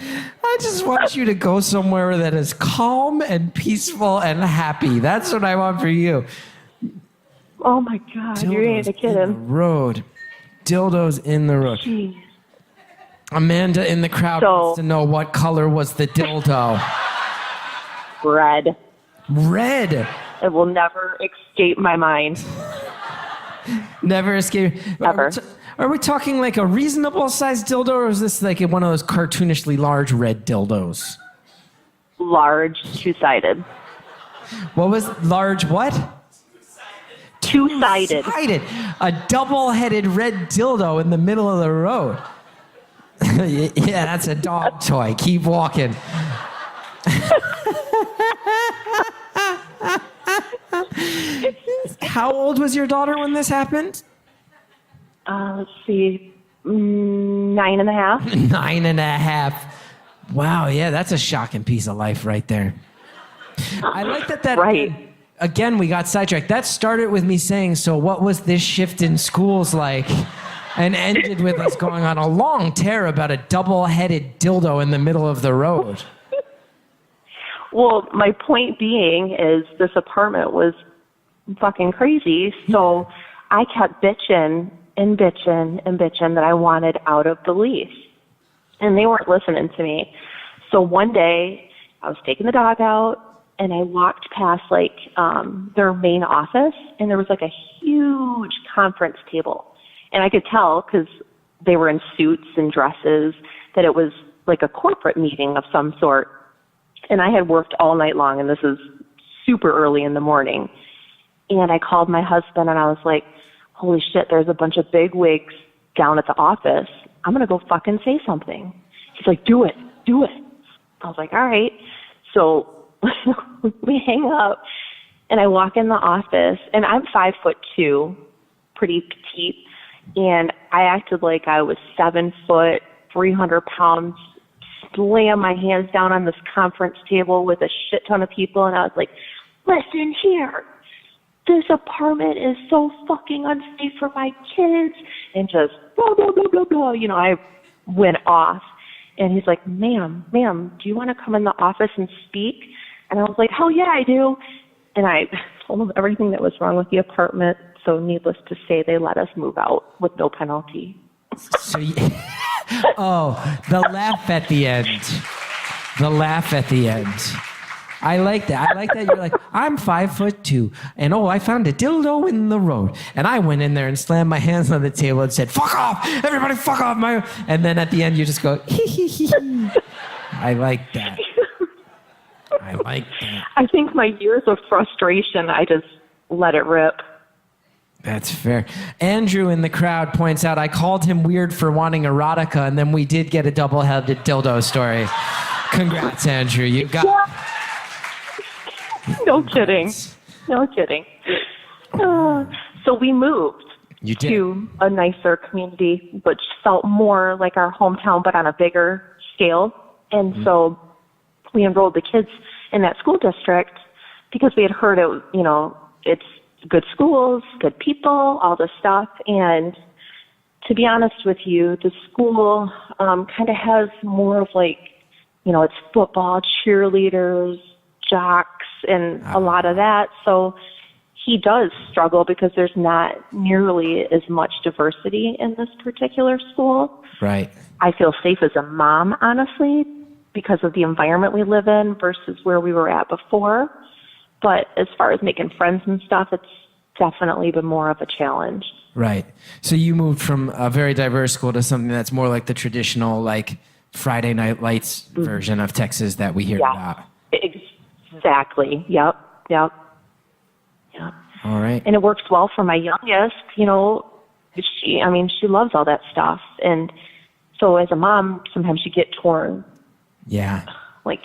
I just want you to go somewhere that is calm and peaceful and happy. That's what I want for you. Oh, my God. Dildos You ain't a in the kidding. road. Dildos in the road. Jeez. Amanda in the crowd wants to know what color was the dildo. Red. Red. It will never escape my mind. Never escape. Ever. Are we talking like a reasonable sized dildo, or is this like one of those cartoonishly large red dildos? Large, two-sided. What was large what? Two-sided. A double-headed red dildo in the middle of the road. Yeah, that's a dog toy. Keep walking. How old was your daughter when this happened? Let's see, 9.5. 9.5. Wow, yeah, that's a shocking piece of life right there. I like that. Right. Again, we got sidetracked. That started with me saying, so what was this shift in schools like? And ended with us going on a long tear about a double-headed dildo in the middle of the road. Well, my point being is this apartment was fucking crazy, so I kept bitching and bitching and bitching that I wanted out of the lease. And they weren't listening to me. So one day, I was taking the dog out, and I walked past, their main office, and there was, a huge conference table. And I could tell because they were in suits and dresses that it was like a corporate meeting of some sort. And I had worked all night long, and this is super early in the morning. And I called my husband, and I was like, holy shit, there's a bunch of big wigs down at the office. I'm going to go fucking say something. He's like, do it. I was like, all right. So we hang up, and I walk in the office, and I'm 5'2", pretty petite, and I acted like I was 7 foot, 300 pounds, slam my hands down on this conference table with a shit ton of people, and I was like, listen here, this apartment is so fucking unsafe for my kids, and just blah, blah, blah, blah, blah. You know, I went off. And he's like, ma'am, do you want to come in the office and speak? And I was like, hell yeah, I do. And I told him everything that was wrong with the apartment. So needless to say, they let us move out with no penalty. So, the laugh at the end. The laugh at the end. I like that. I like that you're like, I'm 5'2", and I found a dildo in the road. And I went in there and slammed my hands on the table and said, fuck off! Everybody fuck off! And then at the end you just go, hee hee hee. I like that. I like that. I think my years of frustration, I just let it rip. That's fair. Andrew in the crowd points out, I called him weird for wanting erotica, and then we did get a double-headed dildo story. Congrats, Andrew. You got... Yeah. No kidding. So we moved to a nicer community, which felt more like our hometown, but on a bigger scale. And so we enrolled the kids in that school district because we had heard it's good schools, good people, all this stuff. And to be honest with you, the school kind of has more of like, it's football, cheerleaders, jocks, and a lot of that. So he does struggle because there's not nearly as much diversity in this particular school. Right. I feel safe as a mom, honestly, because of the environment we live in versus where we were at before. But as far as making friends and stuff, it's definitely been more of a challenge. Right. So you moved from a very diverse school to something that's more like the traditional, like Friday Night Lights version of Texas that we hear about. Exactly. Yep. All right. And it works well for my youngest. She loves all that stuff. And so as a mom, sometimes you get torn. Yeah. Like,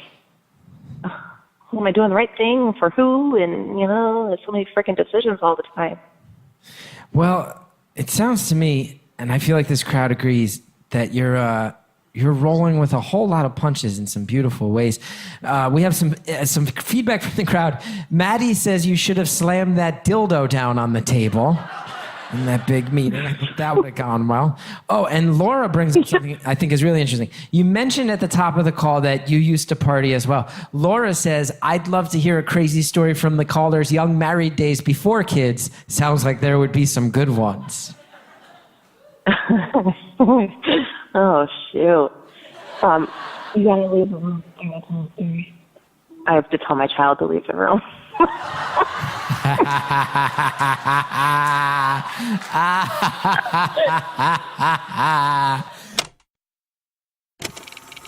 who am I doing the right thing for who? And, there's so many freaking decisions all the time. Well, it sounds to me, and I feel like this crowd agrees, that you're rolling with a whole lot of punches in some beautiful ways. We have some feedback from the crowd. Maddie says you should have slammed that dildo down on the table in that big meeting. I think that would have gone well. Oh, and Laura brings up something I think is really interesting. You mentioned at the top of the call that you used to party as well. Laura says, I'd love to hear a crazy story from the caller's young married days before kids. Sounds like there would be some good ones. Oh, shoot. You gotta leave the room. I have to tell my child to leave the room.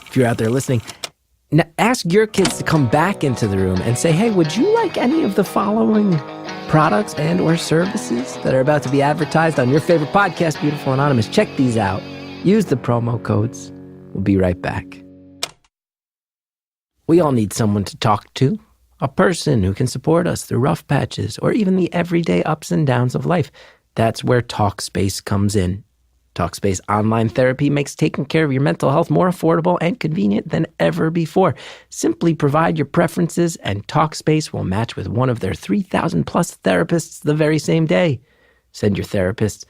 If you're out there listening, now ask your kids to come back into the room and say, hey, would you like any of the following products and or services that are about to be advertised on your favorite podcast, Beautiful Anonymous? Check these out. Use the promo codes. We'll be right back. We all need someone to talk to, a person who can support us through rough patches or even the everyday ups and downs of life. That's where Talkspace comes in. Talkspace online therapy makes taking care of your mental health more affordable and convenient than ever before. Simply provide your preferences and Talkspace will match with one of their 3,000 plus therapists the very same day. Send your therapists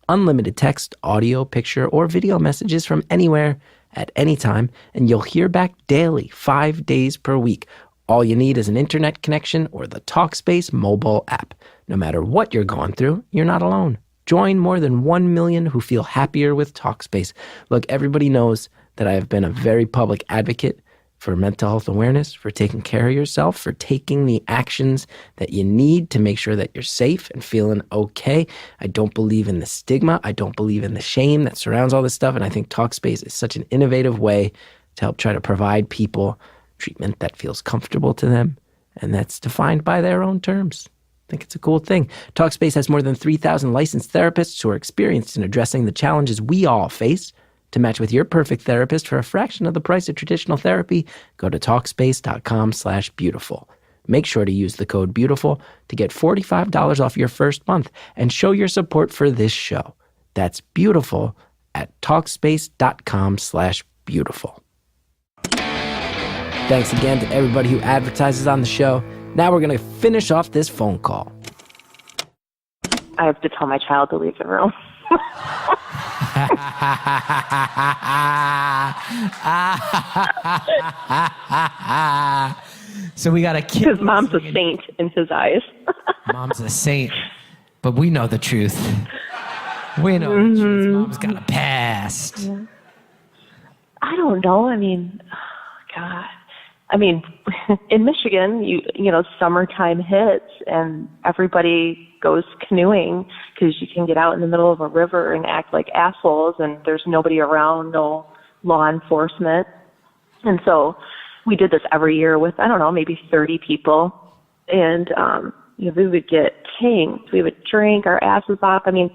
unlimited text, audio, picture, or video messages from anywhere at any time, and you'll hear back daily, 5 days per week. All you need is an internet connection or the Talkspace mobile app. No matter what you're going through, you're not alone. Join more than 1 million who feel happier with Talkspace. Look, everybody knows that I have been a very public advocate for mental health awareness, for taking care of yourself, for taking the actions that you need to make sure that you're safe and feeling okay. I don't believe in the stigma. I don't believe in the shame that surrounds all this stuff. And I think Talkspace is such an innovative way to help try to provide people treatment that feels comfortable to them and that's defined by their own terms. I think it's a cool thing. Talkspace has more than 3,000 licensed therapists who are experienced in addressing the challenges we all face. To match with your perfect therapist for a fraction of the price of traditional therapy, go to Talkspace.com/beautiful. Make sure to use the code BEAUTIFUL to get $45 off your first month and show your support for this show. That's beautiful at Talkspace.com/beautiful. Thanks again to everybody who advertises on the show. Now we're going to finish off this phone call. I have to tell my child to leave the room. So we got a kid. Because mom's a saint in his eyes. Mom's a saint, but we know the truth. We know the truth. Mom's got a past. Yeah. I don't know. I mean, God. I mean, in Michigan, you know, summertime hits and everybody goes canoeing because you can get out in the middle of a river and act like assholes and there's nobody around, no law enforcement. And so we did this every year with, I don't know, maybe 30 people. And, you know, we would get kinked. We would drink our asses off. I mean,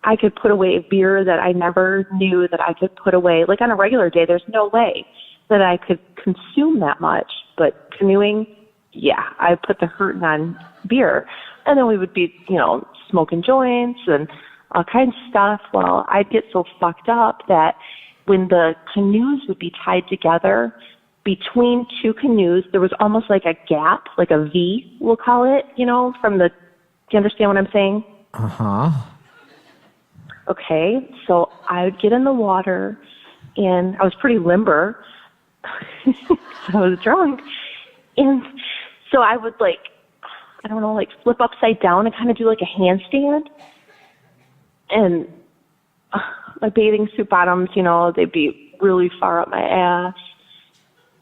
I could put away beer that I never knew that I could put away. Like on a regular day, there's no way that I could consume that much. But canoeing, yeah, I put the hurting on beer. And then we would be, you know, smoking joints and all kinds of stuff. Well, I'd get so fucked up that when the canoes would be tied together, between two canoes, there was almost like a gap, like a V, we'll call it, you know, from the, do you understand what I'm saying? Uh-huh. Okay, so I would get in the water, and I was pretty limber. I was drunk. And so I would, like, I don't know, like flip upside down and kind of do like a handstand. And my bathing suit bottoms, you know, they'd be really far up my ass.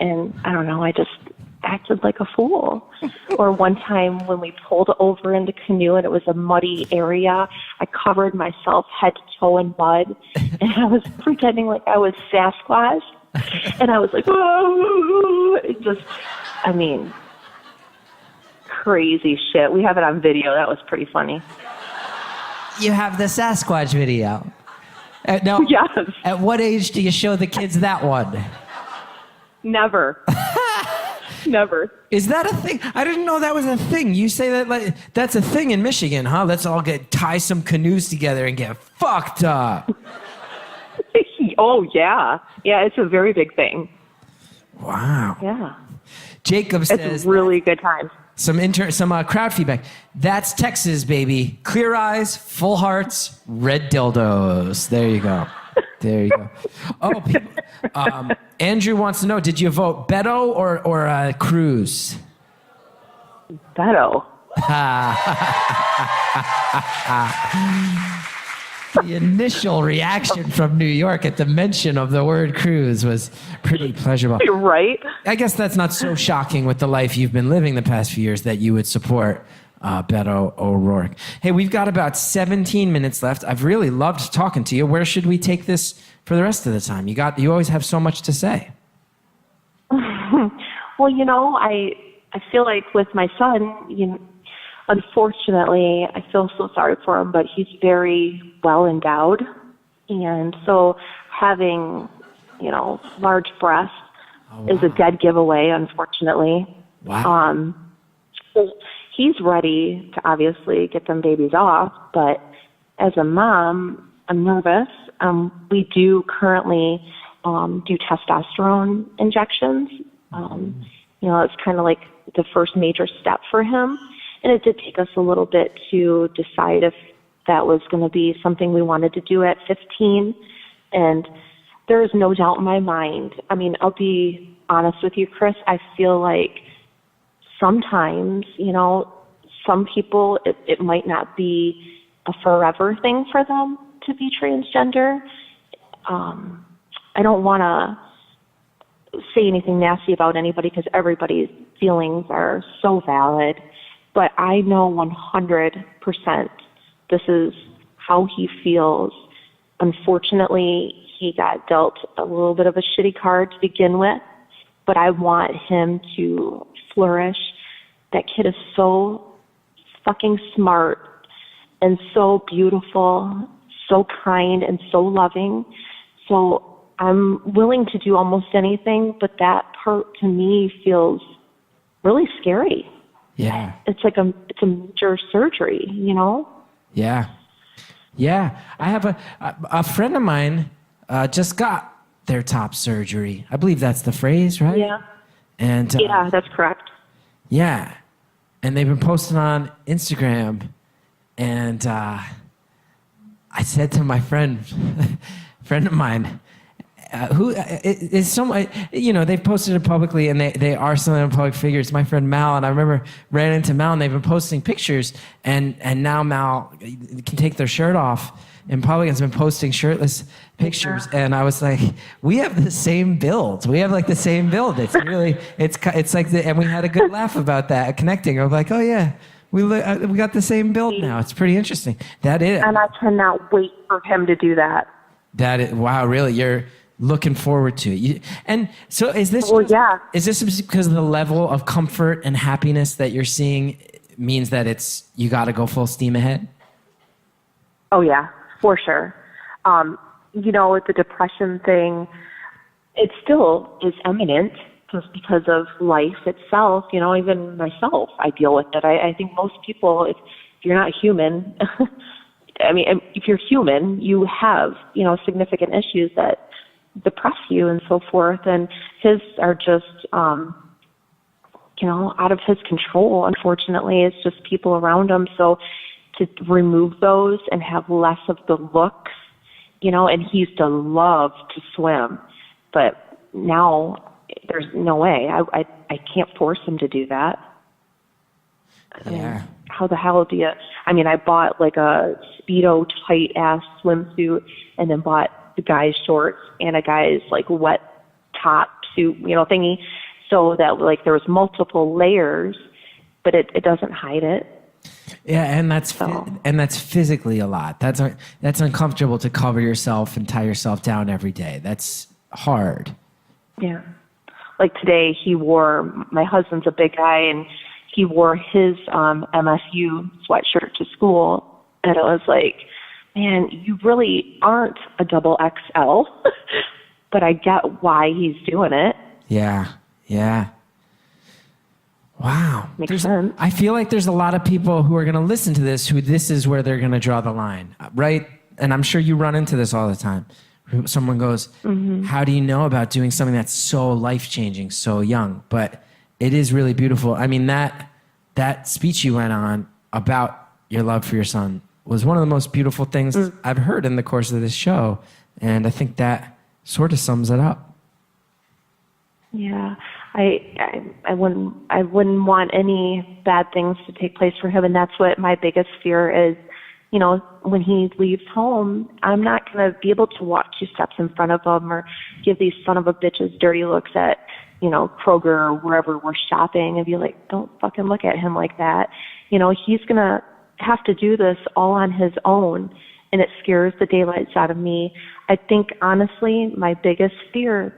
And I don't know, I just acted like a fool. Or one time when we pulled over in the canoe and it was a muddy area, I covered myself head to toe in mud. And I was pretending like I was Sasquatch. And I was like, whoa, it just, I mean, crazy shit. We have it on video. That was pretty funny. You have the Sasquatch video. Now, yes. At what age do you show the kids that one? Never. Never. Is that a thing? I didn't know that was a thing. You say that like that's a thing in Michigan, huh? Let's all tie some canoes together and get fucked up. Oh, yeah. Yeah, it's a very big thing. Wow. Yeah. Jacob says... It's really good time. Some crowd feedback. That's Texas, baby. Clear eyes, full hearts, red dildos. There you go. There you go. Oh, people, Andrew wants to know, did you vote Beto or Cruz? Beto. The initial reaction from New York at the mention of the word Cruz was pretty pleasurable. You're right. I guess that's not so shocking with the life you've been living the past few years that you would support Beto O'Rourke. Hey, we've got about 17 minutes left. I've really loved talking to you. Where should we take this for the rest of the time? You always have so much to say. Well, you know, I feel like with my son, unfortunately, I feel so sorry for him, but he's very well endowed. And so having, large breasts is a dead giveaway, unfortunately. Wow. So he's ready to obviously get them babies off, but as a mom, I'm nervous. We do currently do testosterone injections. It's kind of like the first major step for him. And it did take us a little bit to decide if that was going to be something we wanted to do at 15. And there is no doubt in my mind. I mean, I'll be honest with you, Chris. I feel like sometimes, some people, it might not be a forever thing for them to be transgender. I don't want to say anything nasty about anybody because everybody's feelings are so valid. But I know 100% this is how he feels. Unfortunately, he got dealt a little bit of a shitty card to begin with, but I want him to flourish. That kid is so fucking smart and so beautiful, so kind and so loving. So I'm willing to do almost anything, but that part to me feels really scary. Yeah. It's like it's a major surgery, you know? Yeah. Yeah. I have a friend of mine just got their top surgery. I believe that's the phrase, right? Yeah. And yeah, that's correct. Yeah. And they've been posting on Instagram. And I said to my friend of mine, who is someone, they've posted it publicly and they are some of the public figures. My friend Mal, and I remember ran into Mal and they've been posting pictures and now Mal can take their shirt off in public and has been posting shirtless pictures. Yeah. And I was like, we have the same build. We have like the same build. It's really, it's like, and we had a good laugh about that, connecting. I was like, oh yeah, we got the same build now. It's pretty interesting. That is. And I cannot wait for him to do that. That is, wow, really? You're looking forward to it. And so is this, is this because of the level of comfort and happiness that you're seeing means that you got to go full steam ahead? Oh yeah, for sure. With the depression thing, it still is imminent just because of life itself. Even myself, I deal with it. I think most people, if you're not human, if you're human, you have, significant issues that depress you and so forth. And his are just, out of his control, unfortunately. It's just people around him. So to remove those and have less of the looks, and he used to love to swim, but now there's no way. I can't force him to do that. Yeah. How the hell do you, I bought like a Speedo tight ass swimsuit and then bought the guy's shorts and a guy's like wet top suit, thingy, so that like there was multiple layers, but it doesn't hide it. Yeah, and that's physically a lot. That's uncomfortable to cover yourself and tie yourself down every day. That's hard. Yeah. Like today my husband's a big guy and he wore his MSU sweatshirt to school, and it was like, man, you really aren't a double XL, but I get why he's doing it. Yeah, yeah. Wow. Makes sense. I feel like there's a lot of people who are going to listen to this who this is where they're going to draw the line, right? And I'm sure you run into this all the time. Someone goes, how do you know about doing something that's so life-changing, so young? But it is really beautiful. That speech you went on about your love for your son was one of the most beautiful things I've heard in the course of this show. And I think that sort of sums it up. Yeah. I wouldn't want any bad things to take place for him. And that's what my biggest fear is. When he leaves home, I'm not going to be able to walk 2 steps in front of him or give these son of a bitches dirty looks at, Kroger or wherever we're shopping and be like, don't fucking look at him like that. He's going to have to do this all on his own, and it scares the daylights out of me. I think, honestly, my biggest fear,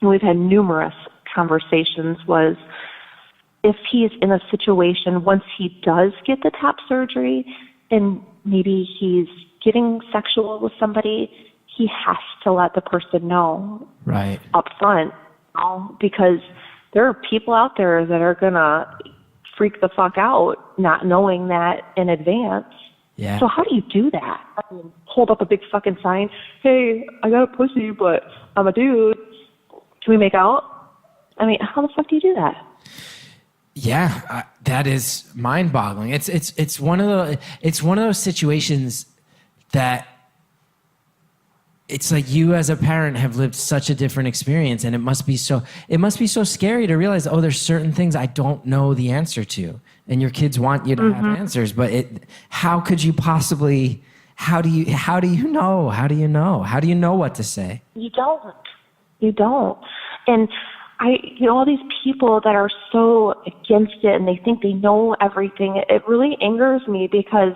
and we've had numerous conversations, was if he's in a situation, once he does get the top surgery and maybe he's getting sexual with somebody, he has to let the person know right up front, because there are people out there that are going to freak the fuck out not knowing that in advance. Yeah. So how do you do that? Hold up a big fucking sign, hey, I got a pussy, but I'm a dude. Can we make out? How the fuck do you do that? Yeah, that is mind-boggling. It's one of those situations that it's like you as a parent have lived such a different experience, and it must be so scary to realize, there's certain things I don't know the answer to, and your kids want you to have answers, but how could you possibly? How do you know? How do you know what to say? You don't. And all these people that are so against it and they think they know everything, it really angers me because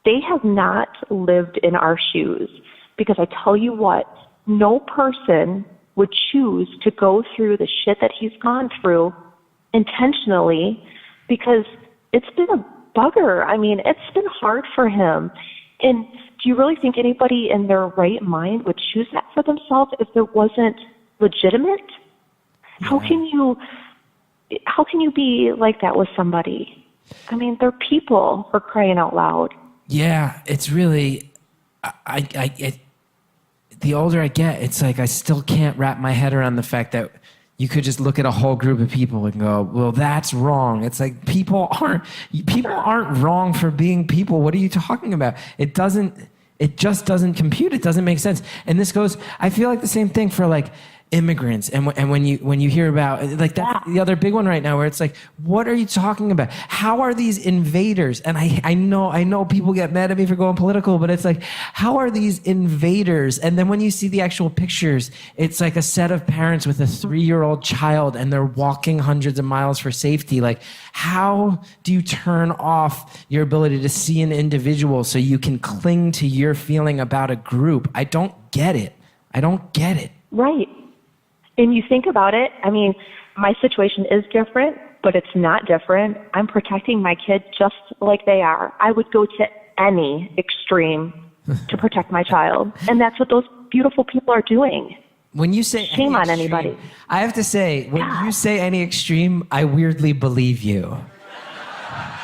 they have not lived in our shoes. Because I tell you what, no person would choose to go through the shit that he's gone through intentionally, because it's been a bugger. I mean, it's been hard for him. And do you really think anybody in their right mind would choose that for themselves if it wasn't legitimate? Yeah. How can you be like that with somebody? I mean, they're people, for crying out loud. Yeah, it's really, the older I get, it's like I still can't wrap my head around the fact that you could just look at a whole group of people and go, well, that's wrong. It's like people aren't wrong for being people. What are you talking about? It just doesn't compute. It doesn't make sense. And this goes, I feel like the same thing for like immigrants. And when you hear about like that's the other big one right now, where it's like, what are you talking about? How are these invaders? And I know people get mad at me for going political, but it's like, how are these invaders? And then when you see the actual pictures, it's like a set of parents with a 3-year-old child and they're walking hundreds of miles for safety. Like, how do you turn off your ability to see an individual so you can cling to your feeling about a group? I don't get it. Right. And you think about it, I mean, my situation is different, but it's not different. I'm protecting my kid just like they are. I would go to any extreme to protect my child. And that's what those beautiful people are doing. When you say shame on anybody. I have to say, when you say any extreme, I weirdly believe you.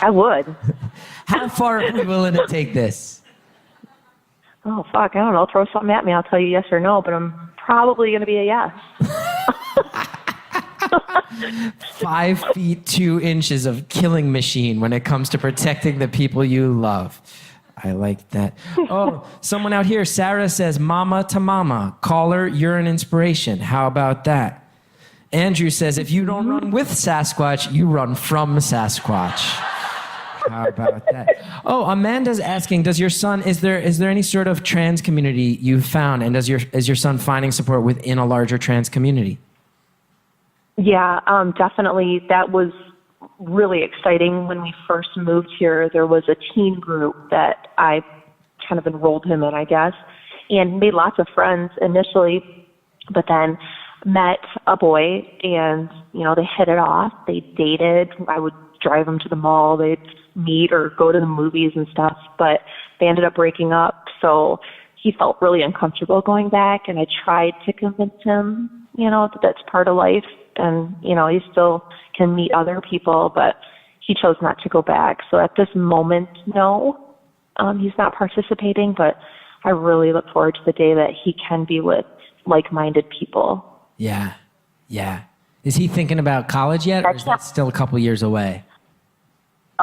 I would. How far are we willing to take this? Oh, fuck, I don't know. Throw something at me. I'll tell you yes or no, but I'm probably going to be a yes. 5 feet 2 inches of killing machine when it comes to protecting the people you love. I like that. Oh, someone out here, Sarah says, mama to mama. Call her, you're an inspiration. How about that? Andrew says, if you don't run with Sasquatch, you run from Sasquatch. How about that? Oh, Amanda's asking, does your son, is there any sort of trans community you've found? And is your son finding support within a larger trans community? Yeah, definitely. That was really exciting. When we first moved here, there was a teen group that I kind of enrolled him in, I guess, and made lots of friends initially, but then met a boy and, they hit it off. They dated. I would drive them to the mall. They'd meet or go to the movies and stuff, but they ended up breaking up. So he felt really uncomfortable going back, and I tried to convince him, that that's part of life, and, he still can meet other people, but he chose not to go back. So at this moment, no, he's not participating, but I really look forward to the day that he can be with like-minded people. Yeah. Is he thinking about college yet, or is that still a couple years away?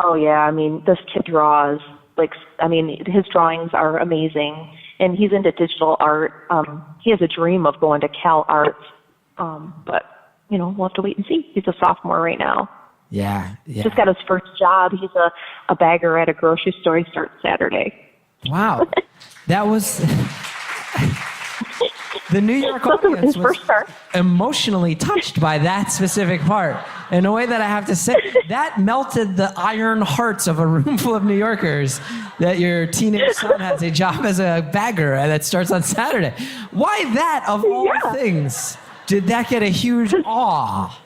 Oh, yeah. I mean, this kid draws. His drawings are amazing, and he's into digital art. He has a dream of going to Cal Arts, but, we'll have to wait and see. He's a sophomore right now. Yeah. Just got his first job. He's a bagger at a grocery store. He starts Saturday. Wow. That was... The New York audience was emotionally touched by that specific part in a way that I have to say, that melted the iron hearts of a room full of New Yorkers, that your teenage son has a job as a bagger and that starts on Saturday. Why that, of all things, did that get a huge awe?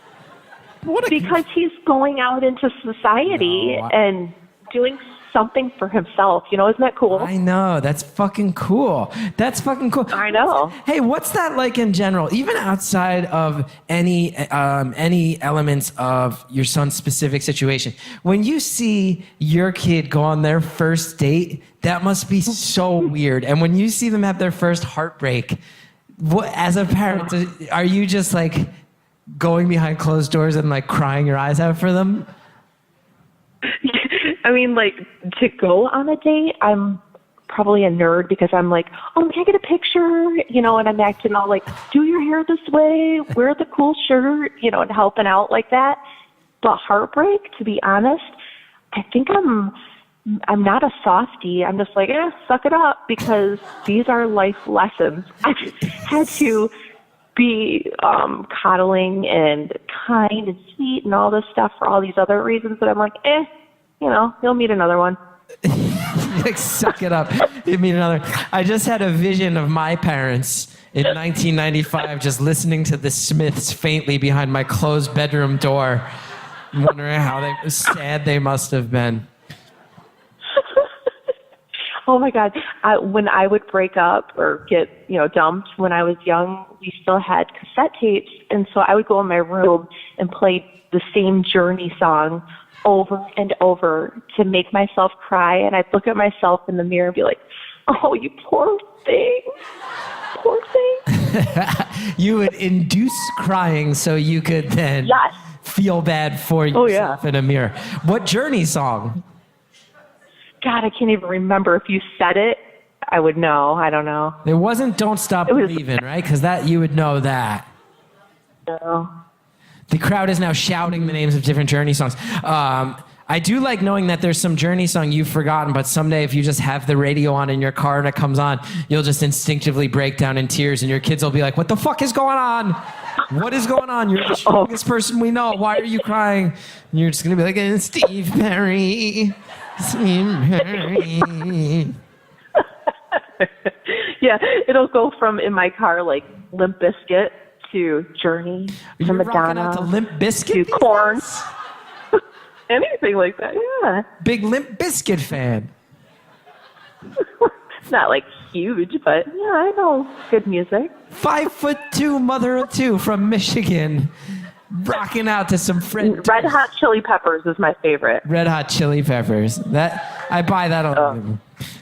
Because he's going out into society and doing something for himself. Isn't that cool? I know. That's fucking cool. I know. Hey, what's that like in general? Even outside of any elements of your son's specific situation, when you see your kid go on their first date, that must be so weird. And when you see them have their first heartbreak, as a parent, are you just like going behind closed doors and like crying your eyes out for them? I mean, to go on a date, I'm probably a nerd because I'm like, oh, can I get a picture? And I'm acting all like, do your hair this way, wear the cool shirt, and helping out like that. But heartbreak, to be honest, I think I'm not a softie. I'm just like, suck it up, because these are life lessons. I had to be coddling and kind and sweet and all this stuff for all these other reasons that I'm like, you'll meet another one. Like, suck it up. You mean another. I just had a vision of my parents in 1995 just listening to the Smiths faintly behind my closed bedroom door, wondering how sad they must have been. Oh my God. When I would break up or get, dumped when I was young, we still had cassette tapes. And so I would go in my room and play the same Journey song over and over to make myself cry. And I'd look at myself in the mirror and be like, oh, you poor thing. Poor thing. You would induce crying so you could then feel bad for yourself in a mirror. What Journey song? God, I can't even remember. If you said it, I would know. I don't know. It wasn't Don't Stop Believing, right? Because that you would know that. No. The crowd is now shouting the names of different Journey songs. I do like knowing that there's some Journey song you've forgotten, but someday if you just have the radio on in your car and it comes on, you'll just instinctivally break down in tears and your kids will be like, what the fuck is going on? What is going on? You're the strongest person we know. Why are you crying? And you're just going to be like, Steve Perry. Steve Perry. Yeah, it'll go from in my car like Limp Bizkit to Journey to Madonna out to Limp Bizkit to Korn. Anything like that, yeah. Big Limp Bizkit fan. It's not like huge, but yeah, I know good music. 5'2" mother of two from Michigan, rocking out to some Fred. Red Hot Chili Peppers is my favorite. Red Hot Chili Peppers. That I buy that on.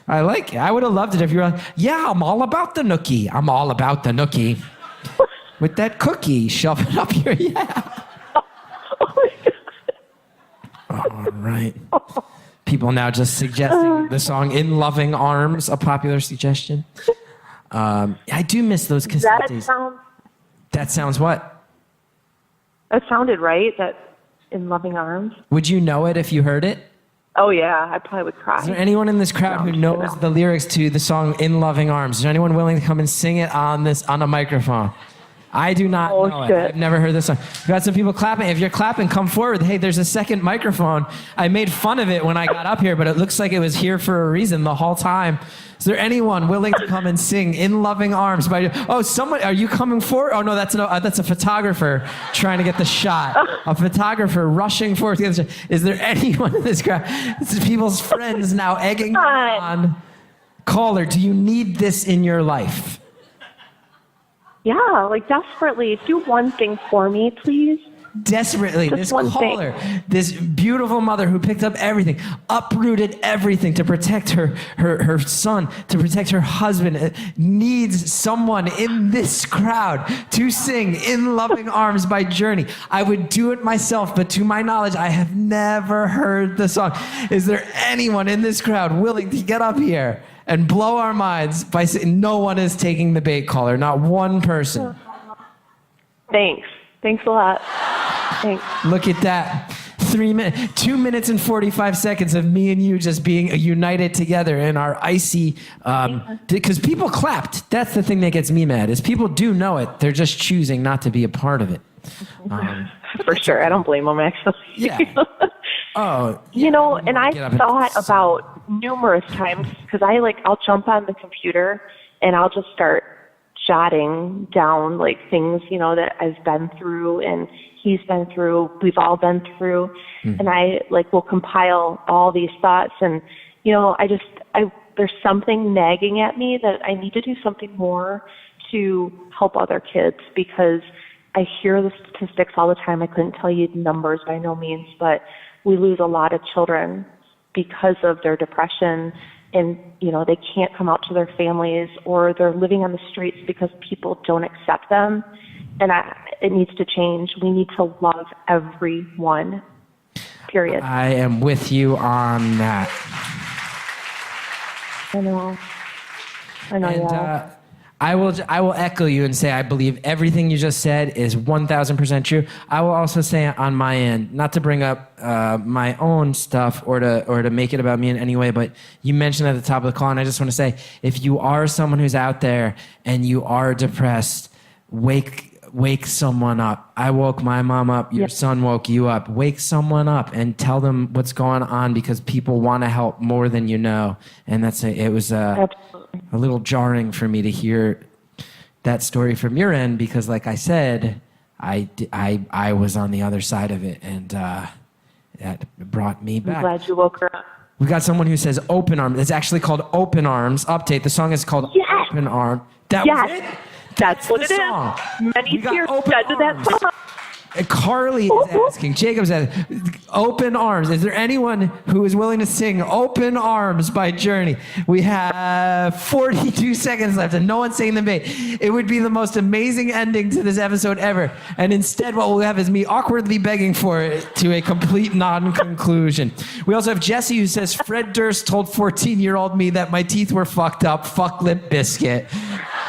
I like it. I would have loved it if you were like, yeah, I'm all about the nookie. I'm all about the nookie. With that cookie, shove it up your All right. People now just suggesting the song "In Loving Arms," a popular suggestion. I do miss those cassette days. That sounds what? That sounded right. That "In Loving Arms." Would you know it if you heard it? Oh yeah, I probably would cry. Is there anyone in this crowd who knows the lyrics to the song "In Loving Arms"? Is there anyone willing to come and sing it on a microphone? I do not know it. I've never heard this song. We've got some people clapping. If you're clapping, come forward. Hey, there's a second microphone. I made fun of it when I got up here, but it looks like it was here for a reason the whole time. Is there anyone willing to come and sing "In Loving Arms" by? Oh, someone. Are you coming forward? Oh no, that's a photographer trying to get the shot. A photographer rushing forward to get the shot. Is there anyone in this crowd? This is people's friends now egging on. Caller, do you need this in your life? Yeah, like desperately. Do one thing for me, please. Desperately. This caller, this beautiful mother who picked up everything, uprooted everything to protect her son, to protect her husband, needs someone in this crowd to sing "In Loving Arms" by Journey. I would do it myself, but to my knowledge, I have never heard the song. Is there anyone in this crowd willing to get up here and blow our minds by saying no one is taking the bait, caller? Not one person. Thanks. Thanks a lot. Thanks. Look at that. 2 minutes and 45 seconds of me and you just being united together in our icy, because people clapped. That's the thing that gets me mad, is people do know it. They're just choosing not to be a part of it. For sure. I don't blame them, actually. Yeah. Oh. And I thought about numerous times, because I'll jump on the computer and I'll just start jotting down like things, that I've been through and he's been through, we've all been through. And I will compile all these thoughts and, there's something nagging at me that I need to do something more to help other kids, because I hear the statistics all the time. I couldn't tell you the numbers by no means, but we lose a lot of children because of their depression, and they can't come out to their families, or they're living on the streets because people don't accept them. And it needs to change. We need to love everyone, period. I am with you on that. I know. And, yeah. I will echo you and say I believe everything you just said is 1,000% true. I will also say on my end, not to bring up my own stuff or to make it about me in any way, but you mentioned at the top of the call, and I just want to say, if you are someone who's out there and you are depressed, wake someone up. I woke my mom up. Your son woke you up. Wake someone up and tell them what's going on, because people want to help more than you know. And it was a little jarring for me to hear that story from your end, because like I said, I was on the other side of it, and that brought me back. I'm glad you woke her up. We got someone who says Open Arms. It's actually called Open Arms. Update. The song is called Open Arms. That was it? That's what it song. is. Many We got tears Open shed to that Arms. song. And Carly is asking, Jacob says, Open Arms. Is there anyone who is willing to sing Open Arms by Journey? We have 42 seconds left and no one's saying the bait. It would be the most amazing ending to this episode ever. And instead, what we'll have is me awkwardly begging for it to a complete non-conclusion. We also have Jesse who says, Fred Durst told 14-year-old me that my teeth were fucked up. Fuck Limp Bizkit.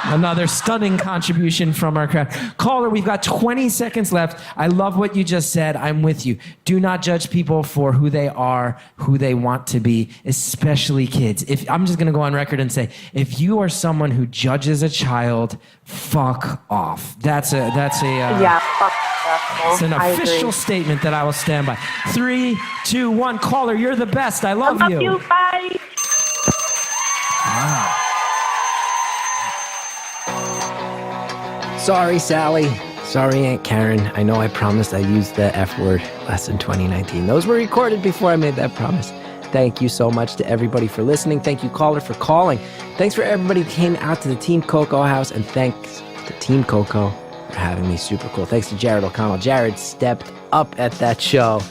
Another stunning contribution from our crowd. Caller, we've got 20 seconds left. I love what you just said. I'm with you. Do not judge people for who they are, who they want to be, especially kids. I'm just going to go on record and say, if you are someone who judges a child, fuck off. That's Fuck off. it's an official statement that I will stand by. 3, 2, 1. Caller, you're the best. I love you. I love you. Bye. Wow. Sorry, Sally. Sorry, Aunt Karen. I know I promised I'd use the F word less in 2019. Those were recorded before I made that promise. Thank you so much to everybody for listening. Thank you, caller, for calling. Thanks for everybody who came out to the Team Coco house, and thanks to Team Coco for having me. Super cool. Thanks to Jared O'Connell. Jared stepped up at that show.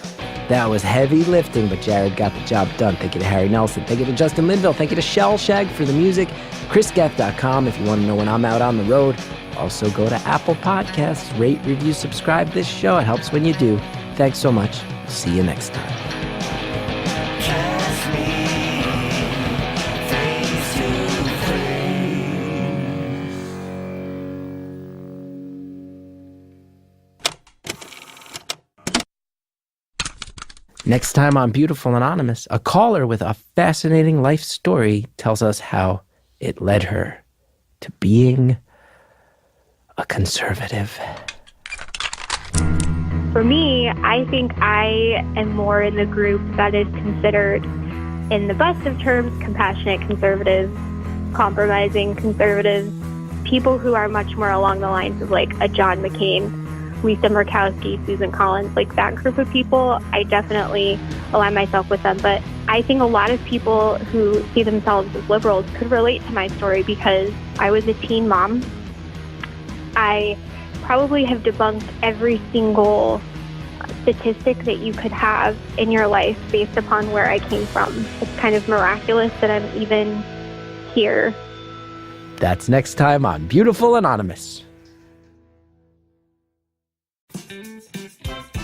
That was heavy lifting, but Jared got the job done. Thank you to Harry Nelson. Thank you to Justin Linville. Thank you to Shellshag for the music. ChrisGeth.com if you want to know when I'm out on the road. Also, go to Apple Podcasts, rate, review, subscribe this show. It helps when you do. Thanks so much. See you next time. Kiss me face to face. Next time on Beautiful Anonymous, a caller with a fascinating life story tells us how it led her to being a conservative. For me, I think I am more in the group that is considered, in the best of terms, compassionate conservatives, compromising conservatives, people who are much more along the lines of like a John McCain, Lisa Murkowski, Susan Collins, like that group of people. I definitely align myself with them. But I think a lot of people who see themselves as liberals could relate to my story because I was a teen mom. I probably have debunked every single statistic that you could have in your life based upon where I came from. It's kind of miraculous that I'm even here. That's next time on Beautiful Anonymous.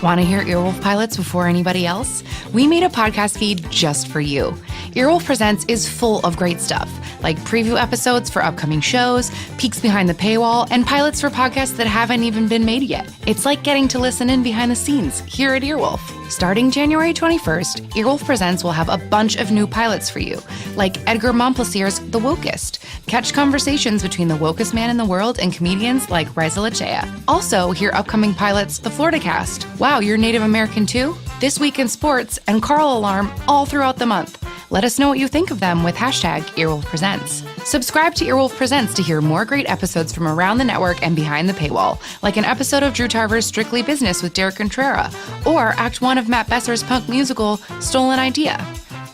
Want to hear Earwolf pilots before anybody else? We made a podcast feed just for you. Earwolf Presents is full of great stuff, like preview episodes for upcoming shows, peeks behind the paywall, and pilots for podcasts that haven't even been made yet. It's like getting to listen in behind the scenes here at Earwolf. Starting January 21st, Earwolf Presents will have a bunch of new pilots for you, like Edgar Montplaisir's The Wokest. Catch conversations between the wokest man in the world and comedians like Reza Lachea. Also, hear upcoming pilots The Florida Cast. Wow, you're Native American too? This Week in Sports and Carl Alarm all throughout the month. Let us know what you think of them with hashtag Earwolf Presents. Subscribe to Earwolf Presents to hear more great episodes from around the network and behind the paywall, like an episode of Drew Tarver's Strictly Business with Derek Contrera, or Act 1 of Matt Besser's punk musical Stolen Idea.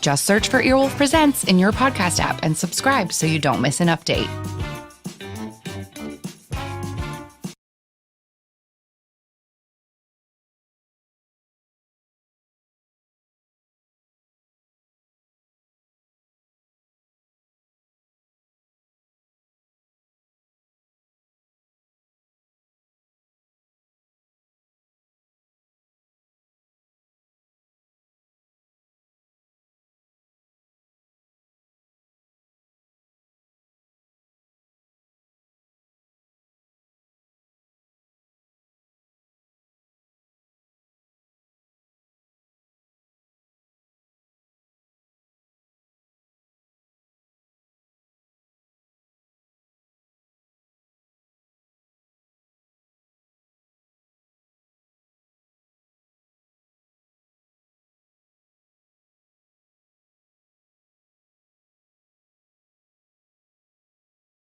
Just search for Earwolf Presents in your podcast app and subscribe so you don't miss an update.